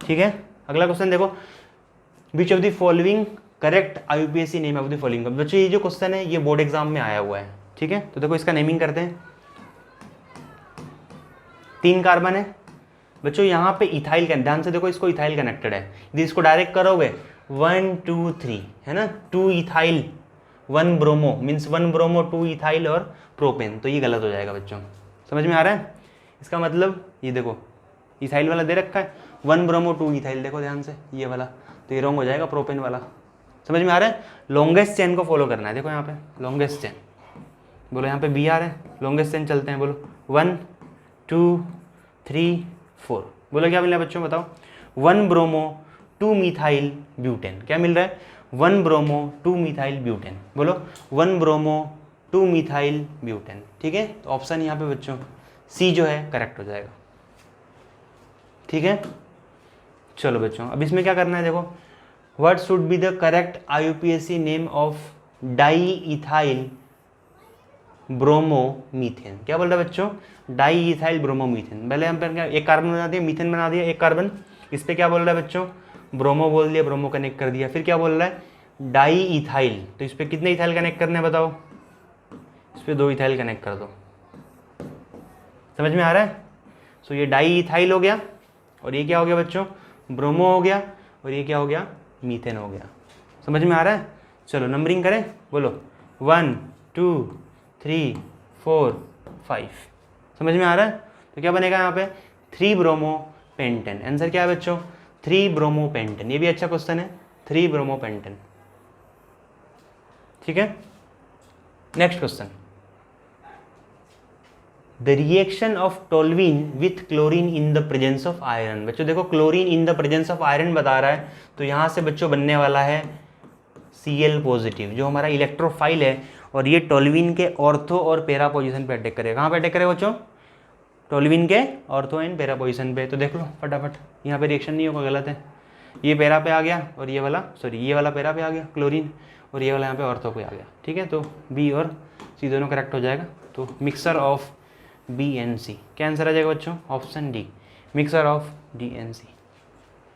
ठीक है। अगला क्वेश्चन देखो, विच of the following correct IUPAC name of the following. बच्चों ये जो क्वेश्चन है ये बोर्ड एग्जाम में आया हुआ है, ठीक है। तो देखो इसका नेमिंग करते हैं। 3 कार्बन है बच्चों, यहाँ पे इथाइल का, ध्यान से देखो इसको, इथाइल कनेक्टेड है। यदि इसको डायरेक्ट करोगे 1 2 3 है ना, 2 ethyl 1 bromo, means 1 bromo 2 ethyl और प्रोपेन, तो ये गलत हो जाएगा बच्चों। समझ में आ रहा है? इसका मतलब ये देखो इथाइल वाला दे रखा है 1 ब्रोमो 2 इथाइल, देखो ध्यान से ये वाला, तो ये रॉन्ग हो जाएगा, प्रोपेन वाला। समझ में आ रहा है? लॉन्गेस्ट चेन को फॉलो करना है। देखो यहाँ पे लॉन्गेस्ट चेन, बोलो यहाँ पे बी आ रहा है, लॉन्गेस्ट चेन चलते हैं, बोलो 1 2 3 4, बोलो क्या मिल रहा है बच्चों बताओ? 1 ब्रोमो 2 मिथाइल ब्यूटेन। क्या मिल रहा है? 1 ब्रोमो 2 मिथाइल ब्यूटेन, बोलो 1 ब्रोमो 2 मिथाइल ब्यूटेन, ठीक है। तो ऑप्शन यहाँ पे बच्चों सी जो है करेक्ट हो जाएगा, ठीक है। चलो बच्चों अब इसमें क्या करना है देखो, what should be the correct IUPAC name of di ethyl bromomethane. क्या बोल रहा है बच्चों? Di ethyl bromomethane. पहले हम क्या एक कार्बन बना दिया, मीथेन बना दिया एक कार्बन, इस पे क्या बोल रहा है बच्चों? ब्रोमो बोल दिया, ब्रोमो कनेक्ट कर दिया। फिर क्या बोल रहा है? डाई इथाइल, तो इस पे कितने इथाइल कनेक्ट करने हैं बताओ? इस पे 2 इथाइल कनेक्ट कर दो। समझ में आ रहा है? सो ये डाई इथाइल हो गया, और ये क्या हो गया बच्चों? ब्रोमो हो गया, और ये क्या हो गया? मीथेन हो गया। समझ में आ रहा है? चलो नंबरिंग करें, बोलो 1 2 3 4 5। समझ में आ रहा है? तो क्या बनेगा यहाँ पे? 3 ब्रोमो पेंटेन। आंसर क्या है बच्चों? 3 ब्रोमो पेंटेन। ये भी अच्छा क्वेश्चन है, 3 ब्रोमो पेंटेन, ठीक है। Next question, the reaction of toluene with chlorine in the presence of iron. बच्चों देखो chlorine in the presence of iron बता रहा है, तो यहाँ से बच्चों बनने वाला है Cl पॉजिटिव, जो हमारा इलेक्ट्रोफाइल है, और ये टोल्यूइन के ऑर्थो और पैरा पोजीशन पे अटैक करेगा। कहाँ पे अटैक करेगा बच्चों? टोल्यूइन के ऑर्थो एंड पैरा पोजीशन पे। तो देख लो फटाफट, यहाँ पे रिएक्शन नहीं होगा, गलत है। ये पैरा पे आ गया, और ये वाला ये वाला पैरा पे आ गया क्लोरीन, और ये वाला यहाँ पे ऑर्थो पे आ गया, ठीक है। तो बी और सी दोनों करेक्ट हो जाएगा। तो mixer of B and C, क्या आंसर आ जाएगा बच्चों? Option D, mixer of D and C.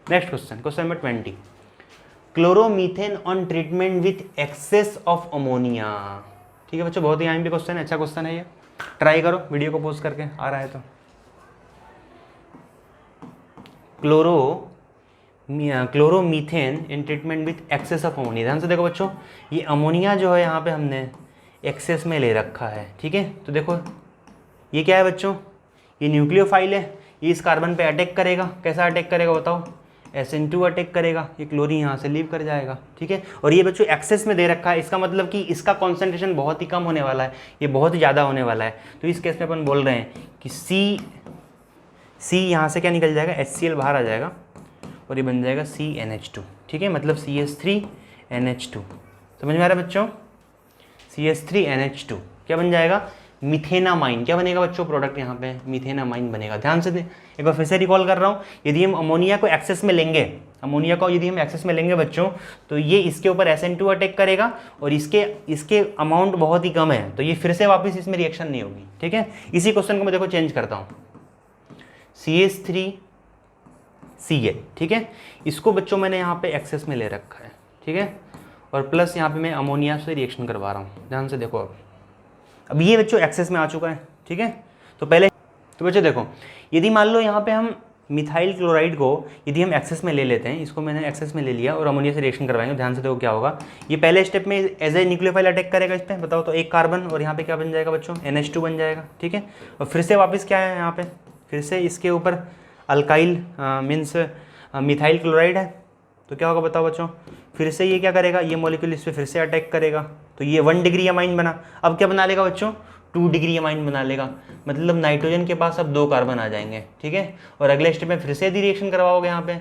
Next question, question number 20, chloromethane on treatment with excess of ammonia. ठीक है बच्चों, बहुत ही आईएमपी क्वेश्चन है, अच्छा क्वेश्चन है ये, ट्राई करो वीडियो को पॉज करके, आ रहा है तो। Chloromethane in treatment with excess of ammonia. ध्यान से देखो बच्चों, ये अमोनिया जो है यहाँ पे हमने एक्सेस में ले रखा है, ठीक है। तो देखो ये क्या है बच्चों? ये न्यूक्लियोफाइल है, ये इस कार्बन पे अटैक करेगा। कैसा अटैक करेगा बताओ? SN2 अटैक करेगा, ये क्लोरीन यहाँ से लीव कर जाएगा, ठीक है। और ये बच्चों एक्सेस में दे रखा है, इसका मतलब कि इसका कॉन्सेंट्रेशन बहुत ही कम होने वाला है, ये बहुत ही ज़्यादा होने वाला है। तो इस केस में अपन बोल रहे हैं कि C यहाँ से क्या निकल जाएगा? HCl बाहर आ जाएगा, और ये बन जाएगा CnH2, ठीक है, मतलब CH3NH2। समझ में आ रहा है बच्चों? CH3NH2 क्या बन जाएगा? मिथेनामाइन। क्या बनेगा बच्चों प्रोडक्ट यहाँ पे? मिथेनामाइन बनेगा। ध्यान से एक बार फिर से रिकॉल कर रहा हूँ, यदि हम अमोनिया को एक्सेस में लेंगे, अमोनिया को यदि हम एक्सेस में लेंगे बच्चों, तो ये इसके ऊपर SN2 अटैक करेगा और इसके अमाउंट बहुत ही कम है, तो ये फिर से वापस इसमें रिएक्शन नहीं होगी। ठीक है, इसी क्वेश्चन को मैं देखो चेंज करता हूँ, CH3Cl। ठीक है, इसको बच्चों मैंने यहाँ पे एक्सेस में ले रखा है। ठीक है, और प्लस यहाँ पे मैं अमोनिया से रिएक्शन करवा रहा हूँ। ध्यान से देखो, अब ये बच्चों एक्सेस में आ चुका है। ठीक है, तो बच्चों देखो, यदि मान लो यहाँ पे हम मिथाइल क्लोराइड को यदि हम एक्सेस में ले लेते हैं, इसको मैंने एक्सेस में ले लिया और अमोनिया से रिएक्शन करवाएंगे। ध्यान से देखो क्या होगा, ये पहले स्टेप में एज ए न्यूक्लियोफाइल अटैक करेगा इस पर, बताओ तो एक कार्बन, और यहाँ पे क्या बन जाएगा बच्चों? NH2 बन जाएगा। ठीक है, और फिर से वापस क्या है यहाँ पे, फिर से इसके ऊपर अल्काइल मीन्स मिथाइल क्लोराइड है, तो क्या होगा बताओ बच्चों? फिर से ये क्या करेगा, ये मॉलिक्यूल इस पर फिर से अटैक करेगा, तो ये 1 डिग्री अमाइन बना। अब क्या बना लेगा बच्चों? 2 डिग्री अमाइन बना लेगा, मतलब नाइट्रोजन के पास अब 2 कार्बन आ जाएंगे। ठीक है, और अगले स्टेप में फिर से यदि रिएक्शन करवाओगे यहाँ पे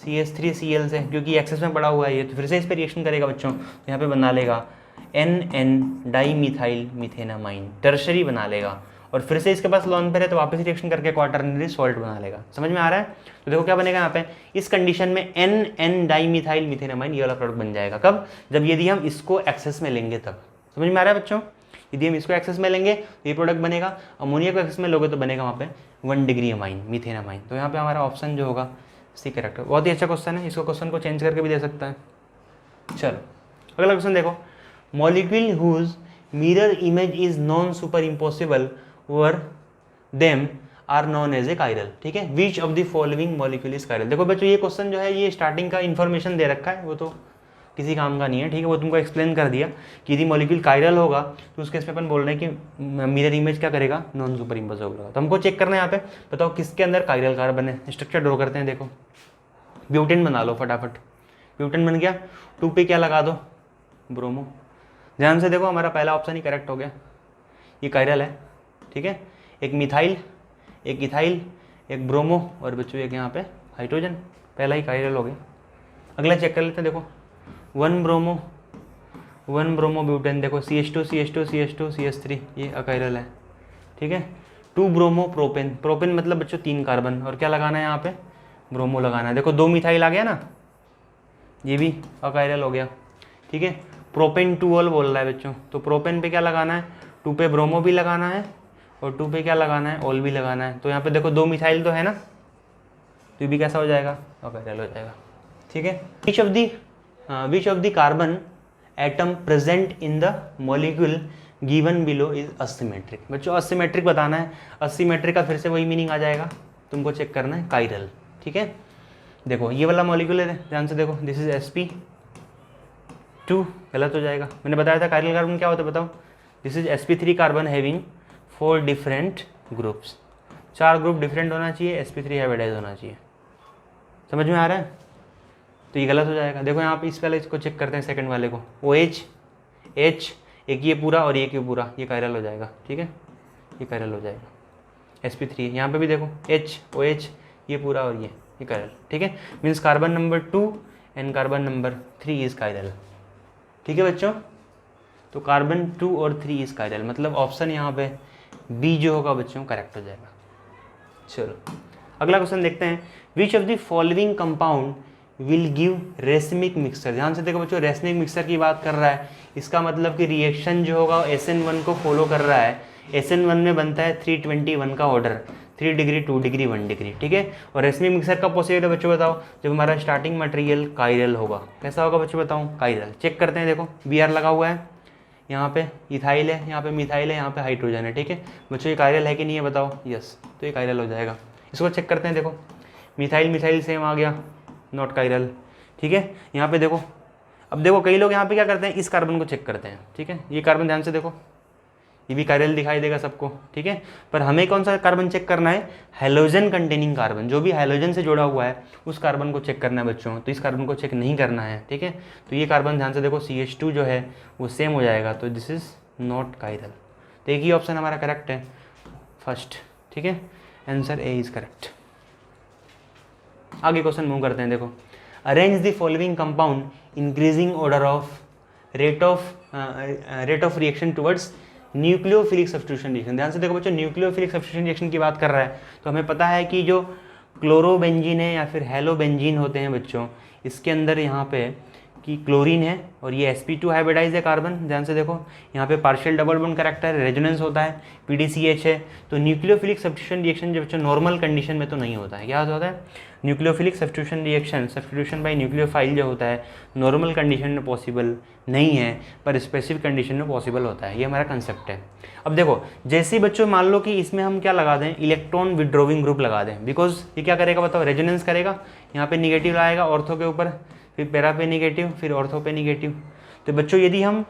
CH3Cl से, क्योंकि एक्सेस में पड़ा हुआ है ये, तो फिर से इस पर रिएक्शन करेगा बच्चों, तो यहाँ पे बना लेगा NN डाईमिथाइल मिथेनामाइन, टर्शरी बना लेगा, और फिर से इसके पास लॉन पेयर है तो वापस रिएक्शन करके क्वाटरनरी सॉल्ट बना लेगा। समझ में आ रहा है? तो देखो क्या बनेगा यहाँ पे, इस कंडीशन में NN डाईमिथाइल मिथेनामाइन ये वाला प्रोडक्ट बन जाएगा। कब? जब यदि हम इसको एक्सेस में लेंगे तब। समझ में आ रहा है बच्चों? यदि हम इसको एक्सेस में लेंगे तो ये प्रोडक्ट बनेगा, अमोनिया को एक्सेस में लोगे तो बनेगा वहाँ पे 1 डिग्री अमाइन मिथेनामाइन। तो यहाँ पे हमारा ऑप्शन जो होगा सी करेक्ट। बहुत ही अच्छा क्वेश्चन है, इसको क्वेश्चन को चेंज करके भी दे सकता है। चलो अगला क्वेश्चन देखो, molecule whose mirror image is non super impossible over them are non as a chiral. ठीक है, which of the following molecule is chiral. देखो बच्चों ये क्वेश्चन जो है ये स्टार्टिंग का इन्फॉर्मेशन दे रखा है, वो तो किसी काम का नहीं है। ठीक है, वो तुमको एक्सप्लेन कर दिया कि यदि मॉलिक्यूल कायरल होगा तो उसके इसमें अपन बोल रहे हैं कि मिरर इमेज क्या करेगा, नॉन सुपर इम्पोजेबल होगा। तो हमको चेक करना है यहाँ पे, बताओ किसके अंदर कायरल कार्बन है। स्ट्रक्चर ड्रॉ करते हैं। देखो ब्यूटेन बना लो फटाफट, ब्यूटेन बन गया, 2 पे क्या लगा दो, ब्रोमो। ध्यान से देखो हमारा पहला ऑप्शन ही करेक्ट हो गया, ये कायरल है। ठीक है, एक मिथाइल, एक इथाइल, एक ब्रोमो, और बच्चों एक यहाँ पे हाइड्रोजन, पहला ही कायरल हो गया। अगला चेक कर लेते हैं। देखो 1 ब्रोमो ब्यूटेन, देखो CH2 CH2 CH2 CH3, ये अकायरल है। ठीक है, 2 ब्रोमो प्रोपेन, प्रोपेन मतलब बच्चों 3 कार्बन, और क्या लगाना है यहाँ पे, ब्रोमो लगाना है। देखो 2 मिथाइल आ गया ना, ये भी अकायरल हो गया। ठीक है, प्रोपेन 2 ऑल बोल रहा है बच्चों, तो प्रोपेन पे क्या लगाना है, 2 पे ब्रोमो भी लगाना है और 2 पे क्या लगाना है, ऑल भी लगाना है। तो यहाँ पे देखो 2 मिथाइल तो है ना, तो ये भी कैसा हो जाएगा, अकायरल हो जाएगा। ठीक है, which of the carbon atom present in the molecule given below is asymmetric। बच्चों asymmetric बताना है, asymmetric का फिर से वही मीनिंग आ जाएगा, तुमको चेक करना है कायरल। ठीक है, देखो ये वाला मॉलिक्यूल है, ध्यान से देखो, दिस इज sp2, गलत हो जाएगा। मैंने बताया था कायरल कार्बन क्या होता है, बताओ, this is sp3 carbon having 4 different groups, 4 group different होना चाहिए, sp3 हाइब्रिडाइज होना चाहिए। समझ में आ रहा है? तो ये गलत हो जाएगा। देखो यहाँ पे इस वाले इसको चेक करते हैं, सेकंड वाले को, OH H, एक ये पूरा और एक ये पूरा, ये कायरल हो जाएगा। ठीक है, ये कायरल हो जाएगा। sp3 यहाँ पे भी देखो H OH, ये पूरा और ये कायरल। ठीक है, means carbon number 2 and carbon number 3 is chiral. ठीक है बच्चों, तो कार्बन 2 और 3 इज कायरल, मतलब ऑप्शन यहाँ पे बी जो होगा बच्चों करेक्ट हो जाएगा। चलो अगला क्वेश्चन देखते हैं, विच of the following compound will give racemic mixture. ध्यान से देखो बच्चों, रेसमिक मिक्सचर की बात कर रहा है, इसका मतलब कि रिएक्शन जो होगा SN1 को फॉलो कर रहा है। SN1 में बनता है 321 का ऑर्डर, 3 डिग्री 2 डिग्री 1 डिग्री। ठीक है, और रेसमिक मिक्सचर कब पॉसिबल है बच्चों बताओ, जब हमारा स्टार्टिंग मटेरियल कायरल होगा। कैसा होगा बच्चों बताओ, कायरल। चेक करते हैं, देखो Br लगा हुआ है, यहाँ पे इथाइल है, यहाँ पे मिथाइल है, यहाँ पे हाइड्रोजन है। ठीक है बच्चों, ये कायरल है कि नहीं है बताओ, यस, तो ये कायरल हो जाएगा। इसको चेक करते हैं, देखो मिथाइल मिथाइल सेम आ गया, नॉट कायरल। ठीक है, यहाँ पे देखो, अब देखो कई लोग यहाँ पे क्या करते हैं, इस कार्बन को चेक करते हैं। ठीक है, ये कार्बन ध्यान से देखो, ये भी कायरल दिखाई देगा सबको। ठीक है, पर हमें कौन सा कार्बन चेक करना है, हैलोजन कंटेनिंग कार्बन, जो भी हैलोजन से जुड़ा हुआ है उस कार्बन को चेक करना है बच्चों, तो इस कार्बन को चेक नहीं करना है। ठीक है, तो ये कार्बन ध्यान से देखो CH2 जो है वो सेम हो जाएगा, तो दिस इज नॉट कायरल। तो एक ही ऑप्शन हमारा करेक्ट है, फर्स्ट। ठीक है, आंसर ए इज करेक्ट। आगे क्वेश्चन मूव करते हैं। देखो, arrange the following compound increasing order of rate of reaction towards nucleophilic substitution reaction. ध्यान से देखो बच्चों, न्यूक्लियोफिलिक सब्स्टिट्यूशन रिएक्शन की बात कर रहा है, तो हमें पता है कि जो क्लोरोबेंजीन है या फिर हेलोबेंजीन होते हैं बच्चों, इसके अंदर यहाँ पे कि क्लोरीन है और ये sp2 हाइब्रिडाइज है कार्बन। ध्यान से देखो, यहाँ पे partial double bond character resonance होता है, PDCH है। तो न्यूक्लियोफिलिक सब्स्टिट्यूशन रिएक्शन जो बच्चों नॉर्मल कंडीशन में तो नहीं होता है। क्या होता है? Nucleophilic substitution reaction, substitution by nucleophile जो होता है नॉर्मल कंडीशन में पॉसिबल नहीं है, पर स्पेसिफिक कंडीशन में पॉसिबल होता है। ये हमारा कंसेप्ट है। अब देखो, जैसे ही बच्चों मान लो कि इसमें हम क्या लगा दें, इलेक्ट्रॉन विड्रॉविंग ग्रुप लगा दें, बिकॉज ये क्या करेगा बताओ, रेजोनेंस करेगा, यहाँ पे निगेटिव आएगा ऑर्थो के ऊपर, फिर पैरा पे निगेटिव, फिर ऑर्थो पे निगेटिव। तो बच्चों यदि हम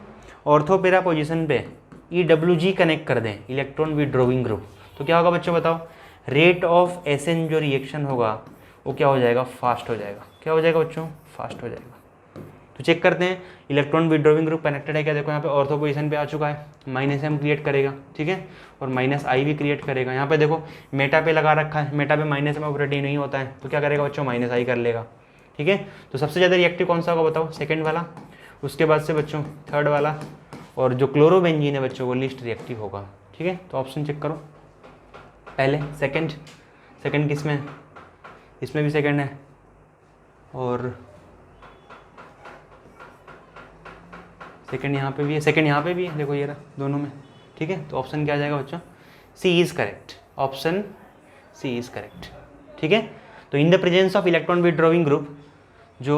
ऑर्थो पैरा पोजीशन पे EWG कनेक्ट कर दें, इलेक्ट्रॉन विड्रॉविंग ग्रुप, तो क्या होगा बच्चों बताओ, रेट ऑफ SN जो रिएक्शन होगा वो क्या हो जाएगा, फास्ट हो जाएगा। क्या हो जाएगा बच्चों, फास्ट हो जाएगा। तो चेक करते हैं, इलेक्ट्रॉन विड्रॉविंग ग्रुप कनेक्टेड है क्या, देखो यहाँ पे ऑर्थो पोजीशन पे आ चुका है, -M क्रिएट करेगा, ठीक है, और -I भी क्रिएट करेगा। यहाँ पे देखो मेटा पे लगा रखा है, मेटा पे -M ऑपरेटिव नहीं होता है, तो क्या करेगा बच्चों, -I कर लेगा, ठीक है। तो सबसे ज़्यादा रिएक्टिव कौन सा होगा बताओ, सेकंड वाला, उसके बाद से बच्चों थर्ड वाला, और जो क्लोरोबेंजीन है बच्चों वो लिस्ट रिएक्टिव होगा, ठीक है। तो ऑप्शन चेक करो, पहले सेकंड, सेकंड किस में, इसमें भी सेकंड है, और सेकंड यहाँ पे भी है, सेकंड यहाँ पे भी है, देखो ये रहा दोनों में, ठीक है। तो ऑप्शन क्या आ जाएगा बच्चों, C is correct, option C is correct, ठीक है। तो in the presence of electron withdrawing group जो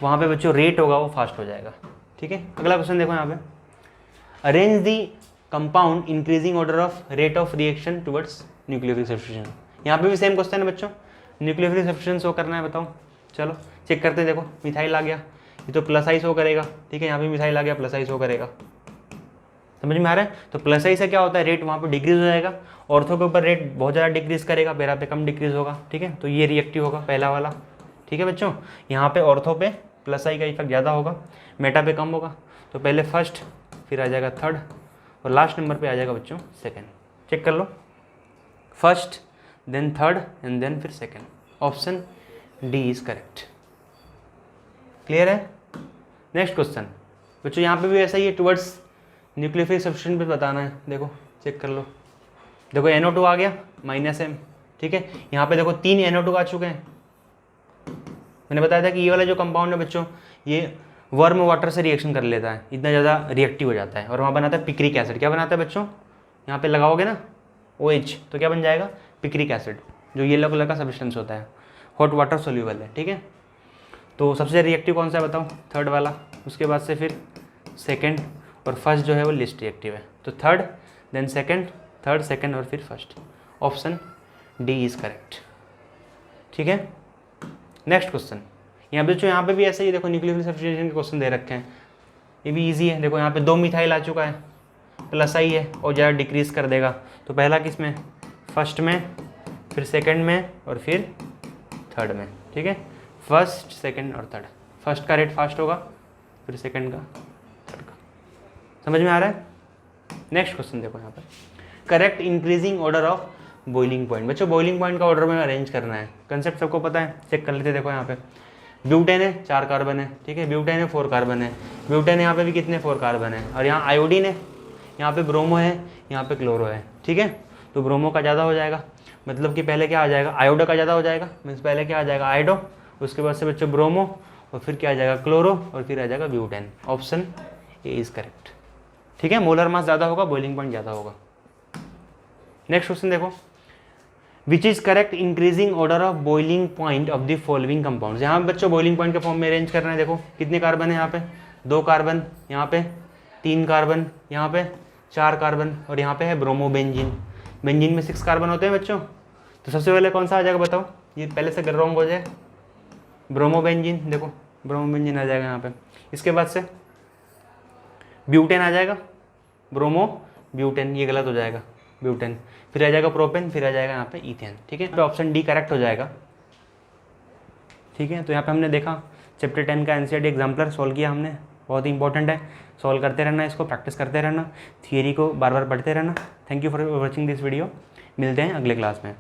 वहाँ पे बच्चों रेट होगा वो फास्ट हो जाएगा, ठीक है। अगला क्वेश्चन देखो यहाँ पे, arrange the compound increasing order of rate of reaction towards nucleophilic substitution. यहाँ पे भी सेम क्वेश्चन है बच्चों, न्यूक्लियोफिलिक सब्स्टिट्यूशन शो करना है, बताओ। चलो चेक करते हैं, देखो मिथाइल आ गया, ये तो +I शो करेगा, ठीक है। यहाँ पे मिथाइल आ गया, +I शो करेगा, समझ में आ रहा है। तो +I से क्या होता है, रेट वहाँ पे डिक्रीज हो जाएगा, ऑर्थो के ऊपर रेट बहुत ज़्यादा डिक्रीज करेगा, पैरा पे कम डिक्रीज होगा, ठीक है। तो ये रिएक्टिव होगा पहला वाला, ठीक है बच्चों। यहाँ पे ऑर्थो पे +I का इफेक्ट ज़्यादा होगा, मेटा पे कम होगा। तो पहले फर्स्ट, फिर आ जाएगा थर्ड, और लास्ट नंबर पे आ जाएगा बच्चों सेकंड। चेक कर लो, first then third and then फिर second. Option D is correct. Clear है। नेक्स्ट क्वेश्चन बच्चों, यहाँ पे भी ऐसा ही है, टुवर्ड्स न्यूक्लियोफिलिक सब्स्टिट्यूशन पे बताना है। देखो चेक कर लो, देखो NO2 आ गया -M, ठीक है। यहाँ पे देखो 3 NO2 आ चुके हैं। मैंने बताया था कि ये वाला जो कंपाउंड है बच्चों, ये वर्म वाटर से रिएक्शन कर लेता है, इतना ज़्यादा रिएक्टिव हो जाता है, और वहाँ बनाता है पिक्रिक एसिड। क्या बनाता है बच्चों, यहाँ पे लगाओगे ना OH, तो क्या बन जाएगा, पिक्रिक एसिड, जो येलो कलर का सब्सटेंस होता है, हॉट वाटर सोल्यूबल है, ठीक है। तो सबसे रिएक्टिव कौन सा है बताओ, थर्ड वाला, उसके बाद से फिर सेकेंड, और फर्स्ट जो है वो लिस्ट रिएक्टिव है। तो third then second, third second और फिर first. Option D is correct, ठीक है। नेक्स्ट क्वेश्चन, यहाँ पे बच्चों यहाँ पे भी ऐसे ही देखो, न्यूक्लियोफिलिक सब्स्टिट्यूशन के क्वेश्चन दे रखे हैं, ये भी इजी है। देखो यहाँ पे 2 मिथाइल आ चुका है, +I है और ज़्यादा डिक्रीज कर देगा। तो पहला किस में, फर्स्ट में, फिर सेकंड में और फिर थर्ड में, ठीक है। फर्स्ट सेकंड और थर्ड, फर्स्ट का रेट फास्ट होगा, फिर सेकंड का, थर्ड का। समझ में आ रहा है। नेक्स्ट क्वेश्चन देखो यहाँ पर, correct increasing order of boiling point. बच्चों बॉइलिंग पॉइंट का ऑर्डर में अरेंज करना है, कंसेप्ट सबको पता है, चेक कर लेते हैं। देखो यहाँ पे ब्यूटेन है, 4 कार्बन है, ठीक है। ब्यूटेन है, 4 कार्बन है। ब्यूटेन यहाँ पे भी कितने, 4 कार्बन है। और यहाँ आयोडीन है, यहाँ पे ब्रोमो है, यहाँ पे क्लोरो है, ठीक है। तो ब्रोमो का ज़्यादा हो जाएगा, मतलब कि पहले क्या आ जाएगा, आयोडो का ज़्यादा हो जाएगा, मीन्स पहले क्या आ जाएगा, आयोडो, उसके बाद से बच्चों ब्रोमो, और फिर क्या आ जाएगा, क्लोरो, और फिर आ जाएगा butane. Option A is correct, ठीक है। मोलर मास ज़्यादा होगा, बॉइलिंग पॉइंट ज़्यादा होगा। नेक्स्ट क्वेश्चन देखो, which is correct increasing order of boiling point of the following compounds. यहाँ बच्चों बॉइलिंग पॉइंट के फॉर्म में अरेंज करना है। देखो कितने कार्बन है, यहाँ पे 2 कार्बन, यहाँ पे 3 कार्बन, यहाँ पे 4 कार्बन, और यहाँ पे है ब्रोमोबेंजीन। बेंजीन में 6 कार्बन होते हैं बच्चों। तो सबसे पहले कौन सा आ जाएगा बताओ, ये पहले से रॉन्ग हो जाए, ब्रोमोबेंजीन। देखो ब्रोमोबेंजीन आ जाएगा यहाँ पे। इसके बाद से ब्यूटेन आ जाएगा, ब्रोमो ब्यूटेन, ये गलत हो जाएगा, ब्यूटेन। फिर आ जाएगा प्रोपेन, फिर आ जाएगा यहाँ पे इथेन, ठीक है। तो ऑप्शन डी करेक्ट हो जाएगा, ठीक है। तो यहाँ पे हमने देखा चैप्टर 10 का NCERT एग्जाम्पलर सॉल्व किया हमने, बहुत ही इंपॉर्टेंट है, सॉल्व करते रहना, इसको प्रैक्टिस करते रहना, थियरी को बार बार पढ़ते रहना। Thank you for watching this video, मिलते हैं अगले क्लास में।